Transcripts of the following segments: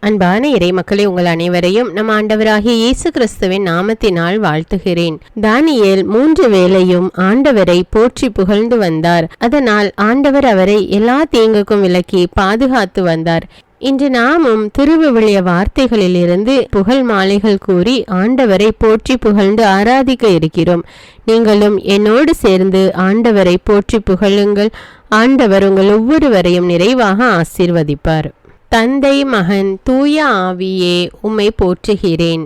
அன்பான இறை மக்களே, உங்கள் அனைவரையும் நம் ஆண்டவராகிய இயேசு கிறிஸ்துவின் நாமத்தினால் வாழ்த்துகிறேன். தானியேல் 3 வேளையும் ஆண்டவரை போற்றி புகழ்ந்து வந்தார். அதனால் ஆண்டவர் அவரை எல்லா தீங்குக்கும் விலக்கி பாதுகாத்து வந்தார். இன்று நாமும் திருவிவிலிய வார்த்தைகளிலிருந்து புகழ் மாலைகள் கூறி ஆண்டவரை போற்றி புகழ்ந்து ஆராதிக்க இருக்கிறோம். நீங்களும் என்னோடு சேர்ந்து ஆண்டவரை போற்றி புகழுங்கள். ஆண்டவர் உங்கள் ஒவ்வொருவரையும் நிறைவாக ஆசீர்வதிப்பார். தந்தை, மகன், தூய ஆவியே, உம்மை போற்றுகிறேன்.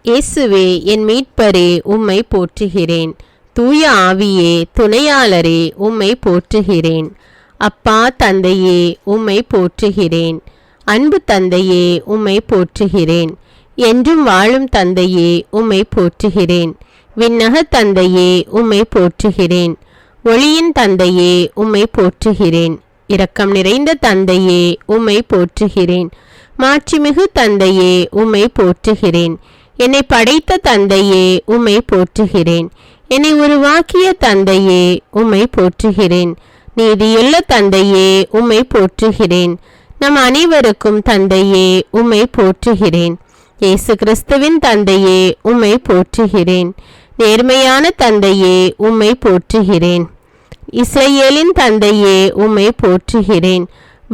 இயேசுவே, என் மீட்பரே, உம்மை போற்றுகிறேன். தூய ஆவியே, துணையாளரே, உம்மை போற்றுகிறேன். அப்பா தந்தையே, உம்மை போற்றுகிறேன். அன்பு தந்தையே, உம்மை போற்றுகிறேன். என்றும் வாழும் தந்தையே, உம்மை போற்றுகிறேன். விண்ணக தந்தையே, உம்மை போற்றுகிறேன். ஒளியின் தந்தையே, உம்மை போற்றுகிறேன். இரக்கம் நிறைந்த தந்தையே, உம்மை போற்றுகிறேன். மாட்சிமிகு தந்தையே, உம்மை போற்றுகிறேன். என்னை படைத்த தந்தையே, உம்மை போற்றுகிறேன். என்னை உருவாக்கிய தந்தையே, உம்மை போற்றுகிறேன். நீதியுள்ள தந்தையே, உம்மை போற்றுகிறேன். நம் அனைவருக்கும் தந்தையே, உம்மை போற்றுகிறேன். இயேசு கிறிஸ்துவின் தந்தையே, உம்மை போற்றுகிறேன். நேர்மையான தந்தையே, உம்மை போற்றுகிறேன். இஸ்ரவேலின் தந்தையே, உம்மை போற்றுகிறேன்.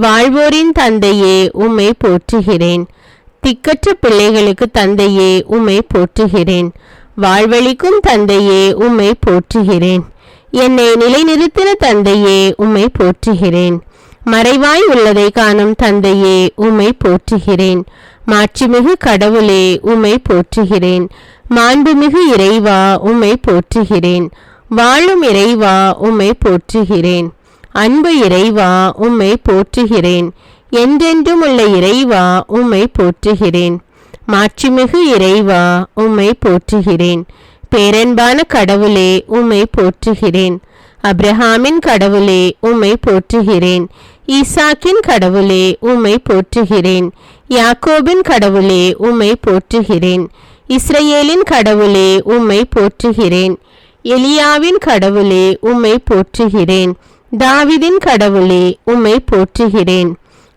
வாழ்வோரின் தந்தையே, உம்மை போற்றுகிறேன். திக்கற்ற பிள்ளைகளுக்கு தந்தையே, உம்மை போற்றுகிறேன். வாழ்வழிக்கும் தந்தையே, உம்மை போற்றுகிறேன். என்னை நிலைநிறுத்தின தந்தையே, உம்மை போற்றுகிறேன். மறைவாய் உள்ளதை காணும் தந்தையே, உம்மை போற்றுகிறேன். மாட்சிமிகு கடவுளே, உம்மை போற்றுகிறேன். மாண்புமிகு இறைவா, உம்மை போற்றுகிறேன். வாழும் இறைவா, உம்மை போற்றுகிறேன். அன்பு இறைவா, உம்மை போற்றுகிறேன். என்றென்றும் உள்ள இறைவா, உம்மை போற்றுகிறேன். மாட்சிமிகு இறைவா, உம்மை போற்றுகிறேன். பேரன்பான கடவுளே, உம்மை போற்றுகிறேன். அப்ரஹாமின் கடவுளே, உம்மை போற்றுகிறேன். ஈசாக்கின் கடவுளே, உம்மை போற்றுகிறேன். யாக்கோபின் கடவுளே, உம்மை போற்றுகிறேன். இஸ்ரவேலின் கடவுளே, உம்மை போற்றுகிறேன். எலியாவின் கடவுளே, உம்மை போற்றுகிறேன். தாவீதின் கடவுளே, உம்மை போற்றுகிறேன்.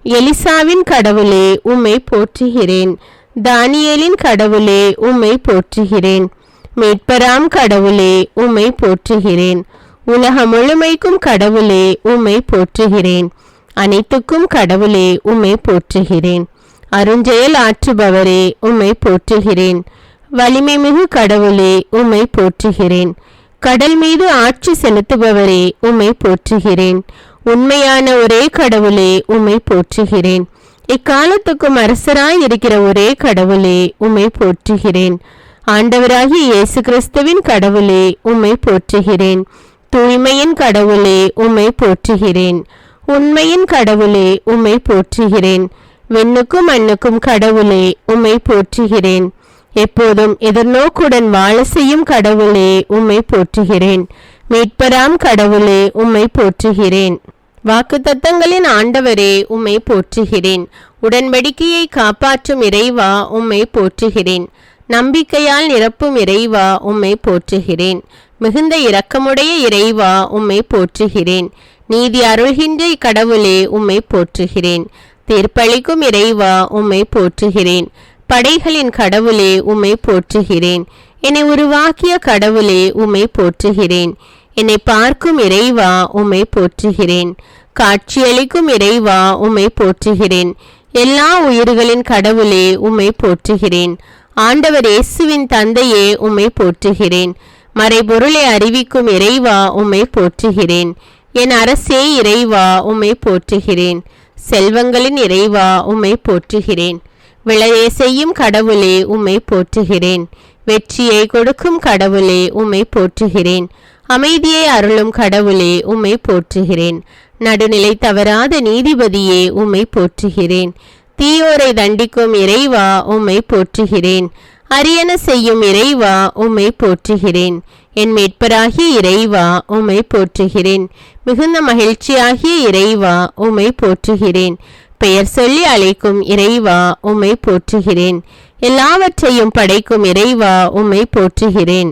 எலிசாவின் கடவுளே, உம்மை போற்றுகிறேன். தானியேலின் கடவுளே, உம்மை போற்றுகிறேன். மீட்பராம் கடவுளே, உம்மை போற்றுகிறேன். உலகம் முழுமைக்கும் கடவுளே, உம்மை போற்றுகிறேன். அனைத்துக்கும் கடவுளே, உம்மை போற்றுகிறேன். அருஞ்செயல் ஆற்றுபவரே, உம்மை போற்றுகிறேன். வலிமை மிகு கடவுளே, உம்மை போற்றுகிறேன். கடல் மீது ஆட்சி செலுத்துபவரே, உம்மை போற்றுகிறேன். உண்மையான ஒரே கடவுளே, உம்மை போற்றுகிறேன். எக்காலத்துக்கும் அரசராய் இருக்கிற ஒரே கடவுளே, உம்மை போற்றுகிறேன். ஆண்டவராகிய இயேசு கிறிஸ்துவின் கடவுளே, உம்மை போற்றுகிறேன். தூய்மையின் கடவுளே, உம்மை போற்றுகிறேன். உண்மையின் கடவுளே, உம்மை போற்றுகிறேன். விண்ணுக்கும் மண்ணுக்கும் கடவுளே, உம்மை போற்றுகிறேன். எப்போதும் எதிர்நோக்குடன் வாழ செய்யும் கடவுளே, உம்மை போற்றுகிறேன். மீட்பராம் கடவுளே, உம்மை போற்றுகிறேன். வாக்குத்தத்தங்களின் ஆண்டவரே, உம்மை போற்றுகிறேன். உடன்படிக்கையை காப்பாற்றும் இறைவா, உம்மை போற்றுகிறேன். நம்பிக்கையால் நிரப்பும் இறைவா, உம்மை போற்றுகிறேன். மிகுந்த இரக்கமுடைய இறைவா, உம்மை போற்றுகிறேன். நீதி அருள்கின்ற கடவுளே, உம்மை போற்றுகிறேன். தீர்ப்பளிக்கும் இறைவா, உம்மை போற்றுகிறேன். படைகளின் கடவுளே, உம்மை போற்றுகிறேன். என்னை உருவாக்கிய கடவுளே, உம்மை போற்றுகிறேன். என்னை பார்க்கும் இறைவா, உம்மை போற்றுகிறேன். காட்சியளிக்கும் இறைவா, உம்மை போற்றுகிறேன். எல்லா உயிர்களின் கடவுளே, உம்மை போற்றுகிறேன். ஆண்டவர் இயேசுவின் தந்தையே, உம்மை போற்றுகிறேன். மறைபொருளை அறிவிக்கும் இறைவா, உம்மை போற்றுகிறேன். என் அரசே இறைவா, உம்மை போற்றுகிறேன். செல்வங்களின் இறைவா, உம்மை போற்றுகிறேன். விளைய செய்யும் கடவுளே, உம்மை போற்றுகிறேன். வெற்றியை கொடுக்கும் கடவுளே, உம்மை போற்றுகிறேன். அமைதியை அருளும் கடவுளே, உம்மை போற்றுகிறேன். நடுநிலை தவறாத நீதிபதியே, உம்மை போற்றுகிறேன். தீயோரை தண்டிக்கும் இறைவா, உம்மை போற்றுகிறேன். அரியன செய்யும் இறைவா, உம்மை போற்றுகிறேன். என் மீட்பராகிய இறைவா, உம்மை போற்றுகிறேன். மிகுந்த மகிழ்ச்சியாகிய இறைவா, உம்மை போற்றுகிறேன். பெயர் சொல்லி அழைக்கும் இறைவா, உம்மை போற்றுகிறேன். எல்லாவற்றையும் படைக்கும் இறைவா, உம்மை போற்றுகிறேன்.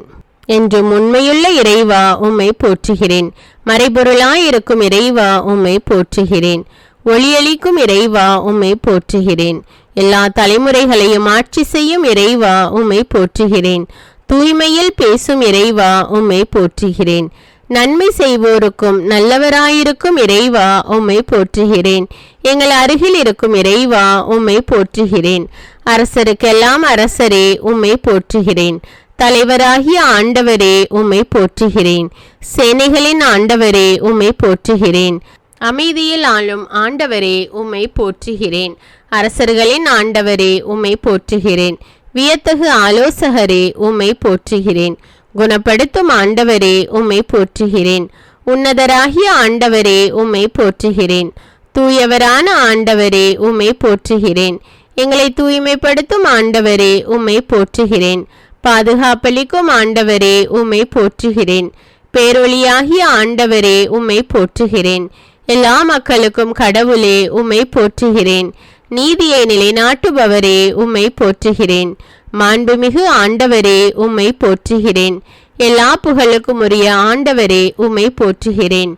என்றும் உண்மையுள்ள இறைவா, உம்மை போற்றுகிறேன். மறைபொருளாயிருக்கும் இறைவா, உம்மை போற்றுகிறேன். ஒளியளிக்கும் இறைவா, உம்மை போற்றுகிறேன். எல்லா தலைமுறைகளையும் ஆட்சி செய்யும் இறைவா உம்மை போற்றுகிறேன். தூய்மையில் பேசும் இறைவா உம்மை போற்றுகிறேன். நன்மை செய்வோருக்கும் நல்லவராயிருக்கும் இறைவா உம்மை போற்றுகிறேன். எங்கள் அருகில் இருக்கும் இறைவா உம்மை போற்றுகிறேன். அரசருக்கெல்லாம் அரசரே உம்மை போற்றுகிறேன். தலைவராகிய ஆண்டவரே உம்மை போற்றுகிறேன். சேனைகளின் ஆண்டவரே உம்மை போற்றுகிறேன். அமைதியில் ஆளும் ஆண்டவரே உம்மை போற்றுகிறேன். அரசர்களின் ஆண்டவரே உம்மை போற்றுகிறேன். வியத்தகு ஆலோசகரே உம்மை போற்றுகிறேன். குணப்படுத்தும் ஆண்டவரே உம்மை போற்றுகிறேன். உன்னதராகிய ஆண்டவரே உம்மை போற்றுகிறேன். தூயவரான ஆண்டவரே உம்மை போற்றுகிறேன். எங்களை தூய்மைப்படுத்தும் ஆண்டவரே உம்மை போற்றுகிறேன். பாதுகாப்பளிக்கும் ஆண்டவரே உம்மை போற்றுகிறேன். பேரொளியாகிய ஆண்டவரே உம்மை போற்றுகிறேன். எல்லா மக்களுக்கும் கடவுளே உம்மை போற்றுகிறேன். நீதியை நிலைநாட்டுபவரே உம்மை போற்றுகிறேன். மாண்புமிகு ஆண்டவரே உம்மை போற்றுகிறேன். எல்லா புகழுக்கும் உரிய ஆண்டவரே உம்மை போற்றுகிறேன்.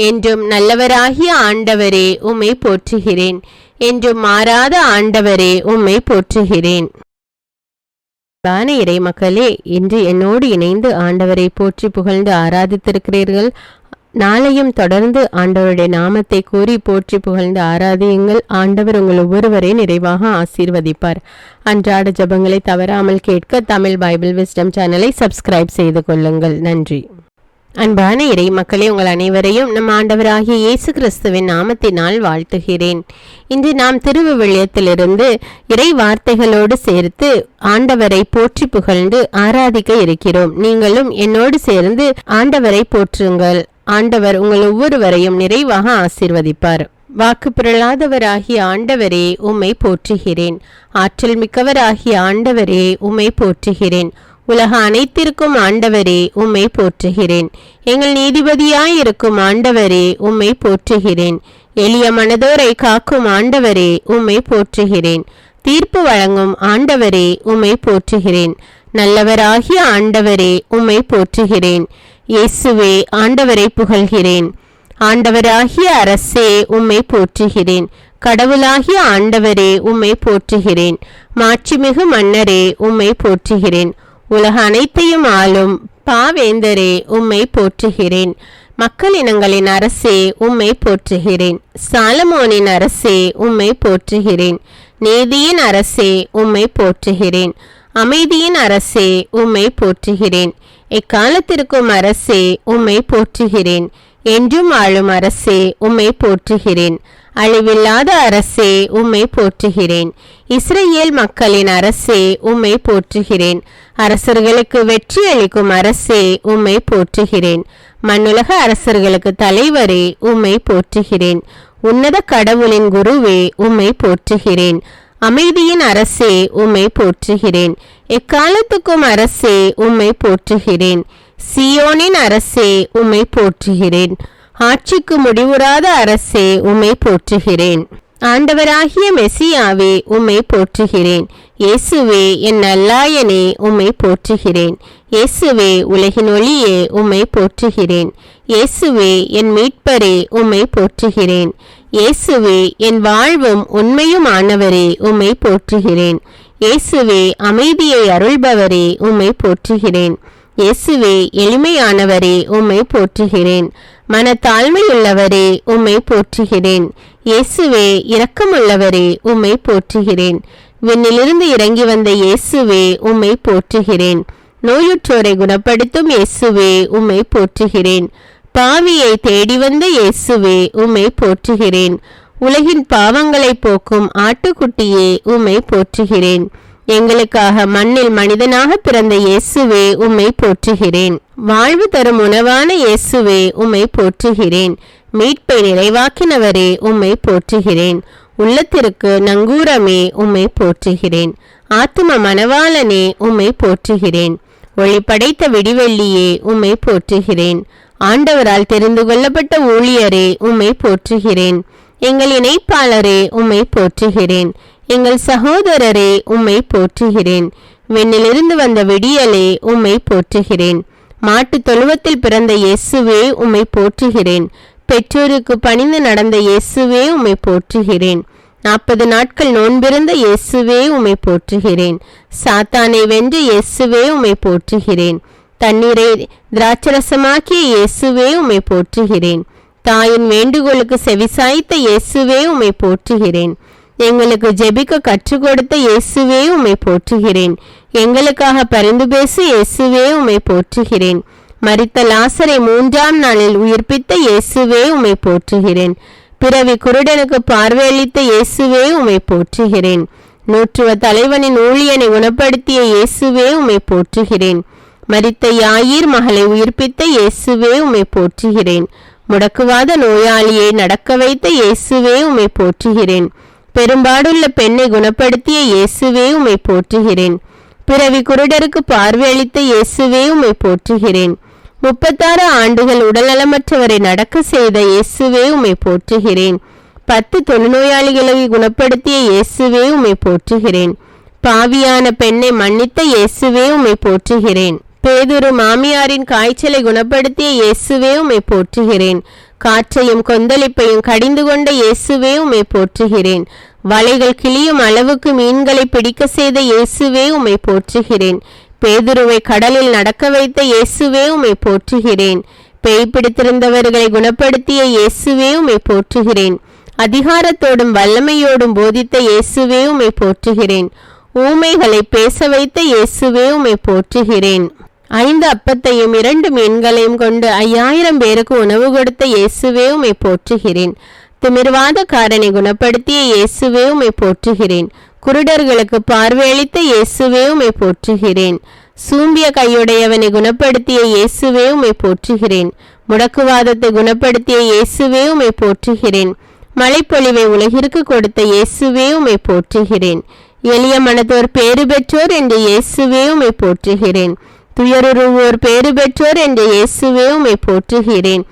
என்றும் நல்லவராகிய ஆண்டவரே உம்மை போற்றுகிறேன். என்றும் மாறாத ஆண்டவரே உம்மை போற்றுகிறேன். இறை மக்களே, இன்று என்னோடு இணைந்து ஆண்டவரை போற்றி புகழ்ந்து ஆராதித்திருக்கிறீர்கள். நாளையும் தொடர்ந்து ஆண்டவருடைய நாமத்தை கூறி போற்றி புகழ்ந்து ஆராதியுங்கள். ஆண்டவர் உங்கள் ஒவ்வொருவரையும் நிறைவாக ஆசீர்வதிப்பார். அன்றாட ஜபங்களை தவறாமல் கேட்க தமிழ் பைபிள் விஸ்டம் சேனலை சப்ஸ்கிரைப் செய்து கொள்ளுங்கள். நன்றி. அன்பான இறை மக்களே, உங்கள் அனைவரையும் நம் ஆண்டவராகிய இயேசு கிறிஸ்துவின் நாமத்தினால் வாழ்த்துகிறேன். இன்று நாம் திருவிவிலியத்திலிருந்து இறை வார்த்தைகளோடு சேர்த்து ஆண்டவரை போற்றி புகழ்ந்து ஆராதிக்க இருக்கிறோம். நீங்களும் என்னோடு சேர்ந்து ஆண்டவரை போற்றுங்கள். ஆண்டவர் உங்கள் ஒவ்வொருவரையும் நிறைவாக ஆசீர்வதிப்பார். வாக்கு பிறழாதவராகிய ஆண்டவரே உம்மை போற்றுகிறேன். ஆற்றல் மிக்கவராகிய ஆண்டவரே உம்மை போற்றுகிறேன். உலக அனைத்திற்கும் ஆண்டவரே உம்மை போற்றுகிறேன். எங்கள் நீதிபதியாயிருக்கும் ஆண்டவரே உம்மை போற்றுகிறேன். எளிய மனதோரை காக்கும் ஆண்டவரே உம்மை போற்றுகிறேன். தீர்ப்பு வழங்கும் ஆண்டவரே உம்மை போற்றுகிறேன். நல்லவராகிய ஆண்டவரே உம்மை போற்றுகிறேன். இயேசுவே, ஆண்டவரை புகழ்கிறேன். ஆண்டவராகிய அரசே உம்மை போற்றுகிறேன். கடவுளாகிய ஆண்டவரே உம்மை போற்றுகிறேன். மாட்சிமிகு மன்னரே உம்மை போற்றுகிறேன். உலக அனைத்தையும் ஆளும் பாவேந்தரே உம்மை போற்றுகிறேன். மக்கள் இனங்களின் அரசே உம்மை போற்றுகிறேன். சாலமோனின் அரசே உம்மை போற்றுகிறேன். நீதியின் அரசே உம்மை போற்றுகிறேன். அமைதியின் அரசே உம்மை போற்றுகிறேன். எக்காலத்திற்கும் அரசே உம்மை போற்றுகிறேன். என்றும் ஆளும் அரசே உம்மை போற்றுகிறேன். அழிவில்லாத அரசே உம்மை போற்றுகிறேன். இஸ்ரேல் மக்களின் அரசே உம்மை போற்றுகிறேன். அரசர்களுக்கு வெற்றி அளிக்கும் அரசே உம்மை போற்றுகிறேன். மண்ணுலக அரசர்களுக்கு தலைவரே உம்மை போற்றுகிறேன். உன்னத கடவுளின் குருவே உம்மை போற்றுகிறேன். அமைதியின் அரசே உம்மை போற்றுகிறேன். எக்காலத்துக்கும் அரசே உம்மை போற்றுகிறேன். சியோனின் அரசே உம்மை போற்றுகிறேன். ஆட்சிக்கு முடிவுறாத அரசே உம்மை போற்றுகிறேன். ஆண்டவராகிய மெசியாவே உம்மை போற்றுகிறேன். இயேசுவே, என் நல்லாயனே உம்மை போற்றுகிறேன். இயேசுவே, உலகின் ஒளியே உம்மை போற்றுகிறேன். இயேசுவே, என் மீட்பரே உம்மை போற்றுகிறேன். இயேசுவே, என் வாழ்வும் உண்மையும் ஆனவரே உம்மை போற்றுகிறேன். இயேசுவே, அமைதியை அருள்பவரே உம்மை போற்றுகிறேன். இயேசுவே, எளிமையானவரே உம்மை போற்றுகிறேன். மனத்தாழ்மையுள்ளவரே உம்மை போற்றுகிறேன். இயேசுவே, இரக்கமுள்ளவரே உம்மை போற்றுகிறேன். விண்ணிலிருந்து இறங்கி வந்த இயேசுவே உம்மை போற்றுகிறேன். நோயுற்றோரை குணப்படுத்தும் இயேசுவே உம்மை போற்றுகிறேன். பாவியை தேடி வந்த இயேசுவே உம்மை போற்றுகிறேன். உலகின் பாவங்களை போக்கும் ஆட்டுக்குட்டியே உம்மை போற்றுகிறேன். எங்களுக்காக மண்ணில் மனிதனாக பிறந்த இயேசுவே உம்மை போற்றுகிறேன். வாழ்வு தரும் உணவான இயேசுவே உம்மை போற்றுகிறேன். மீட்பை நிறைவாக்கினவரே உம்மை போற்றுகிறேன். உள்ளத்திற்கு நங்கூரமே உம்மை போற்றுகிறேன். ஆத்தும மணவாளனே உம்மை போற்றுகிறேன். ஒளி படைத்த விடிவெள்ளியே உம்மை போற்றுகிறேன். ஆண்டவரால் தெரிந்து கொள்ளப்பட்ட ஊழியரே உம்மை போற்றுகிறேன். எங்கள் இணைப்பாளரே உம்மை போற்றுகிறேன். எங்கள் சகோதரரே உம்மை போற்றுகிறேன். விண்ணிலிருந்து வந்த விடியலே உம்மை போற்றுகிறேன். மாட்டு தொழுவத்தில் பிறந்த இயேசுவே உம்மை போற்றுகிறேன். பெற்றோருக்கு பணிந்து நடந்த இயேசுவே உம்மை போற்றுகிறேன். 40 நாட்கள் நோன்பிருந்த இயேசுவே உம்மை போற்றுகிறேன். சாத்தானை வென்று இயேசுவே உம்மை போற்றுகிறேன். தண்ணீரை திராட்சரசமாக்கிய இயேசுவே உம்மை போற்றுகிறேன். தாயின் வேண்டுகோளுக்கு செவிசாய்த்த இயேசுவே உம்மை போற்றுகிறேன். எங்களுக்கு ஜெபிக்க கற்றுக் கொடுத்த இயேசுவே உம்மை போற்றுகிறேன். எங்களுக்காக பரிந்து பேசு இயேசுவே உம்மை போற்றுகிறேன். மரித்த லாசரை 3ஆம் நாளில் உயிர்ப்பித்த இயேசுவே உம்மை போற்றுகிறேன். பிறவி குருடனுக்கு பார்வையளித்த இயேசுவே உம்மை போற்றுகிறேன். நூற்றுவ தலைவனின் ஊழியனை குணப்படுத்திய இயேசுவே உம்மை போற்றுகிறேன். மரித்த யாயீர் மகளை உயிர்ப்பித்த இயேசுவே உம்மை போற்றுகிறேன். முடக்குவாத நோயாளியை நடக்க வைத்த இயேசுவே உம்மை போற்றுகிறேன். பெரும்பாடுள்ள பெண்ணை குணப்படுத்திய இயேசுவே உம்மை போற்றுகிறேன். பிறவி குருடருக்கு பார்வையளித்த இயேசுவே உம்மை போற்றுகிறேன். 36 ஆண்டுகள் உடல்நலமற்றவரை நடக்க செய்த இயேசுவே உம்மை போற்றுகிறேன். 10 தொழுநோயாளிகளை குணப்படுத்திய இயேசுவே உம்மை போற்றுகிறேன். பாவியான பெண்ணை மன்னித்த இயேசுவே உம்மை போற்றுகிறேன். பேதுரு மாமியாரின் காய்ச்சலை குணப்படுத்திய இயேசுவே உம்மை போற்றுகிறேன். காற்றையும் கொந்தளிப்பையும் கடிந்து கொண்ட இயேசுவே உம்மை போற்றுகிறேன். வலைகள் கிளியும் அளவுக்கு மீன்களை பிடிக்க செய்த இயேசுவே உம்மை போற்றுகிறேன். பேதுருவை கடலில் நடக்க வைத்த இயேசுவே உம்மை போற்றுகிறேன். பேய் பிடித்திருந்தவர்களை குணப்படுத்திய இயேசுவே உம்மை போற்றுகிறேன். அதிகாரத்தோடும் வல்லமையோடும் போதித்த இயேசுவே உம்மை போற்றுகிறேன். ஊமைகளை பேச வைத்த இயேசுவே உம்மை போற்றுகிறேன். 5 அப்பத்தையும் 2 மீன்களையும் கொண்டு 5000 பேருக்கு உணவு கொடுத்த இயேசுவே உம்மை போற்றுகிறேன். திமிர்வாதக்காரனை குணப்படுத்திய இயேசுவே உம்மை போற்றுகிறேன். குருடர்களுக்கு பார்வையளித்த இயேசுவே உம்மை போற்றுகிறேன். சூம்பிய கையுடையவனை குணப்படுத்திய இயேசுவே உம்மை போற்றுகிறேன். முடக்குவாதத்தை குணப்படுத்திய இயேசுவே உம்மை போற்றுகிறேன். மழைப்பொழிவை உலகிற்கு கொடுத்த இயேசுவே உம்மை போற்றுகிறேன். எளிய மனதோர் பேறு பெற்றோர் என்ற இயேசுவே உம்மை போற்றுகிறேன். துயருருவோர் பேறு பெற்றோர் என்ற இயேசுவே உம்மை போற்றுகிறேன்.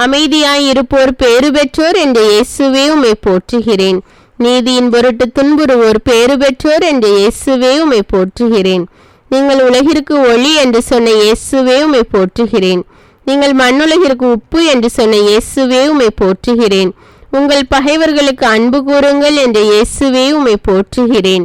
அமைதியாய் இருப்போர் பேறு பெற்றோர் என்ற இயேசுவே உம்மை போற்றுகிறேன். நீதியின் பொருட்டு துன்புறுவோர் பேறு பெற்றோர் என்ற இயேசுவே உம்மை போற்றுகிறேன். நீங்கள் உலகிற்கு ஒளி என்று சொன்ன இயேசுவே உம்மை போற்றுகிறேன். நீங்கள் மண்ணுலகிற்கு உப்பு என்று சொன்ன இயேசுவே உம்மை போற்றுகிறேன். உங்கள் பகைவர்களுக்கு அன்பு கூறுங்கள் என்ற இயேசுவே உம்மை போற்றுகிறேன்.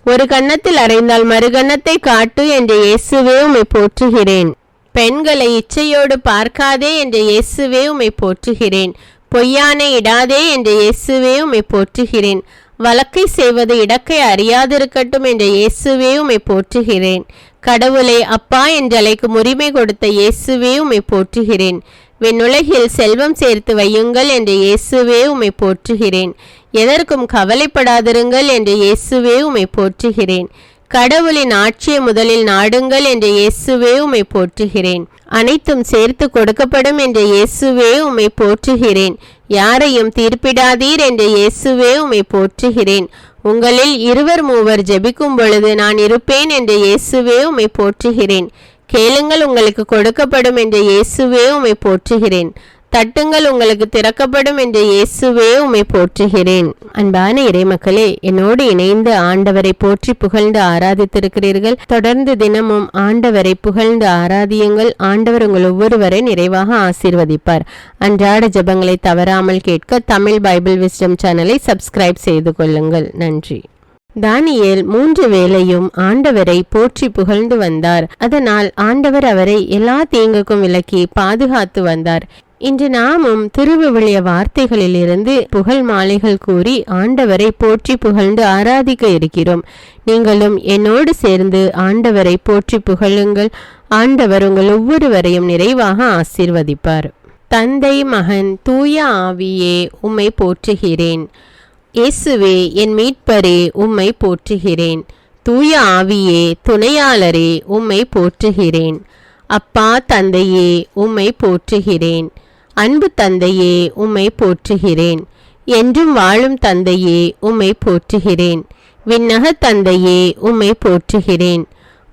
ஒரு கன்னத்தில் அறைந்தால் மறுகன்னத்தை காட்டு என்ற இயேசுவே உம்மை போற்றுகிறேன். பெண்களை இச்சையோடு பார்க்காதே என்ற இயேசுவே உம்மை போற்றுகிறேன். பொய்யானை இடாதே என்ற இயேசுவே உம்மை போற்றுகிறேன். வழக்கை செய்வது இடக்கை அறியாதிருக்கட்டும் என்ற இயேசுவே உம்மை போற்றுகிறேன். கடவுளை அப்பா என்றழைக்கும் உரிமை கொடுத்த இயேசுவே உம்மை போற்றுகிறேன். விண்ணுலகில் செல்வம் சேர்த்து வையுங்கள் என்ற இயேசுவே உம்மை போற்றுகிறேன். எதற்கும் கவலைப்படாதிருங்கள் என்ற இயேசுவே உம்மை போற்றுகிறேன். கடவுளின் ஆட்சியை முதலில் நாடுங்கள் என்ற இயேசுவே உம்மை போற்றுகிறேன். அனைத்தும் சேர்த்து கொடுக்கப்படும் என்ற இயேசுவே உம்மை போற்றுகிறேன். யாரையும் தீர்ப்பிடாதீர் என்ற இயேசுவே உம்மை போற்றுகிறேன். உங்களில் 2 3 ஜெபிக்கும் பொழுது நான் இருப்பேன் என்ற இயேசுவே உம்மை போற்றுகிறேன். கேளுங்கள் உங்களுக்கு கொடுக்கப்படும் என்ற இயேசுவே உம்மை போற்றுகிறேன். தட்டுங்கள் உங்களுக்கு திறக்கப்படும் என்ற இயேசுவே உம்மை போற்றுகிறேன். அன்பான இறைமக்களே, என்னோடு இணைந்து ஆண்டவரை போற்றி புகழ்ந்து ஆராதித்திருக்கிறீர்கள். தொடர்ந்து தினமும் ஆண்டவரை புகழ்ந்து ஆராதியுங்கள். ஆண்டவர் உங்கள் ஒவ்வொருவரை நிறைவாக ஆசீர்வதிப்பார். அன்றாட ஜெபங்களை தவறாமல் கேட்க தமிழ் பைபிள் விஸ்டம் சேனலை சப்ஸ்கிரைப் செய்து கொள்ளுங்கள். நன்றி. தானியேல் 3 வேளையும் ஆண்டவரை போற்றி புகழ்ந்து வந்தார். அதனால் ஆண்டவர் அவரை எல்லா தீங்குக்கும் விலக்கி பாதுகாத்து வந்தார். இன்று நாமும் திருவிவிலிய வார்த்தைகளிலிருந்து புகழ் மாலைகள் கூறி ஆண்டவரை போற்றி புகழ்ந்து ஆராதிக்க இருக்கிறோம். நீங்களும் என்னோடு சேர்ந்து ஆண்டவரை போற்றி புகழுங்கள். ஆண்டவர் உங்கள் ஒவ்வொருவரையும் நிறைவாக ஆசீர்வதிப்பார். தந்தை, மகன், தூய ஆவியே உம்மை போற்றுகிறேன். இயேசுவே என் மீட்பரே உம்மை போற்றுகிறேன். தூய ஆவியே துணையாளரே உம்மை போற்றுகிறேன். அப்பா தந்தையே உம்மை போற்றுகிறேன். அன்பு தந்தையே உம்மை போற்றுகிறேன். என்றும் வாழும் தந்தையே உம்மை போற்றுகிறேன். விண்ணக தந்தையே உம்மை போற்றுகிறேன்.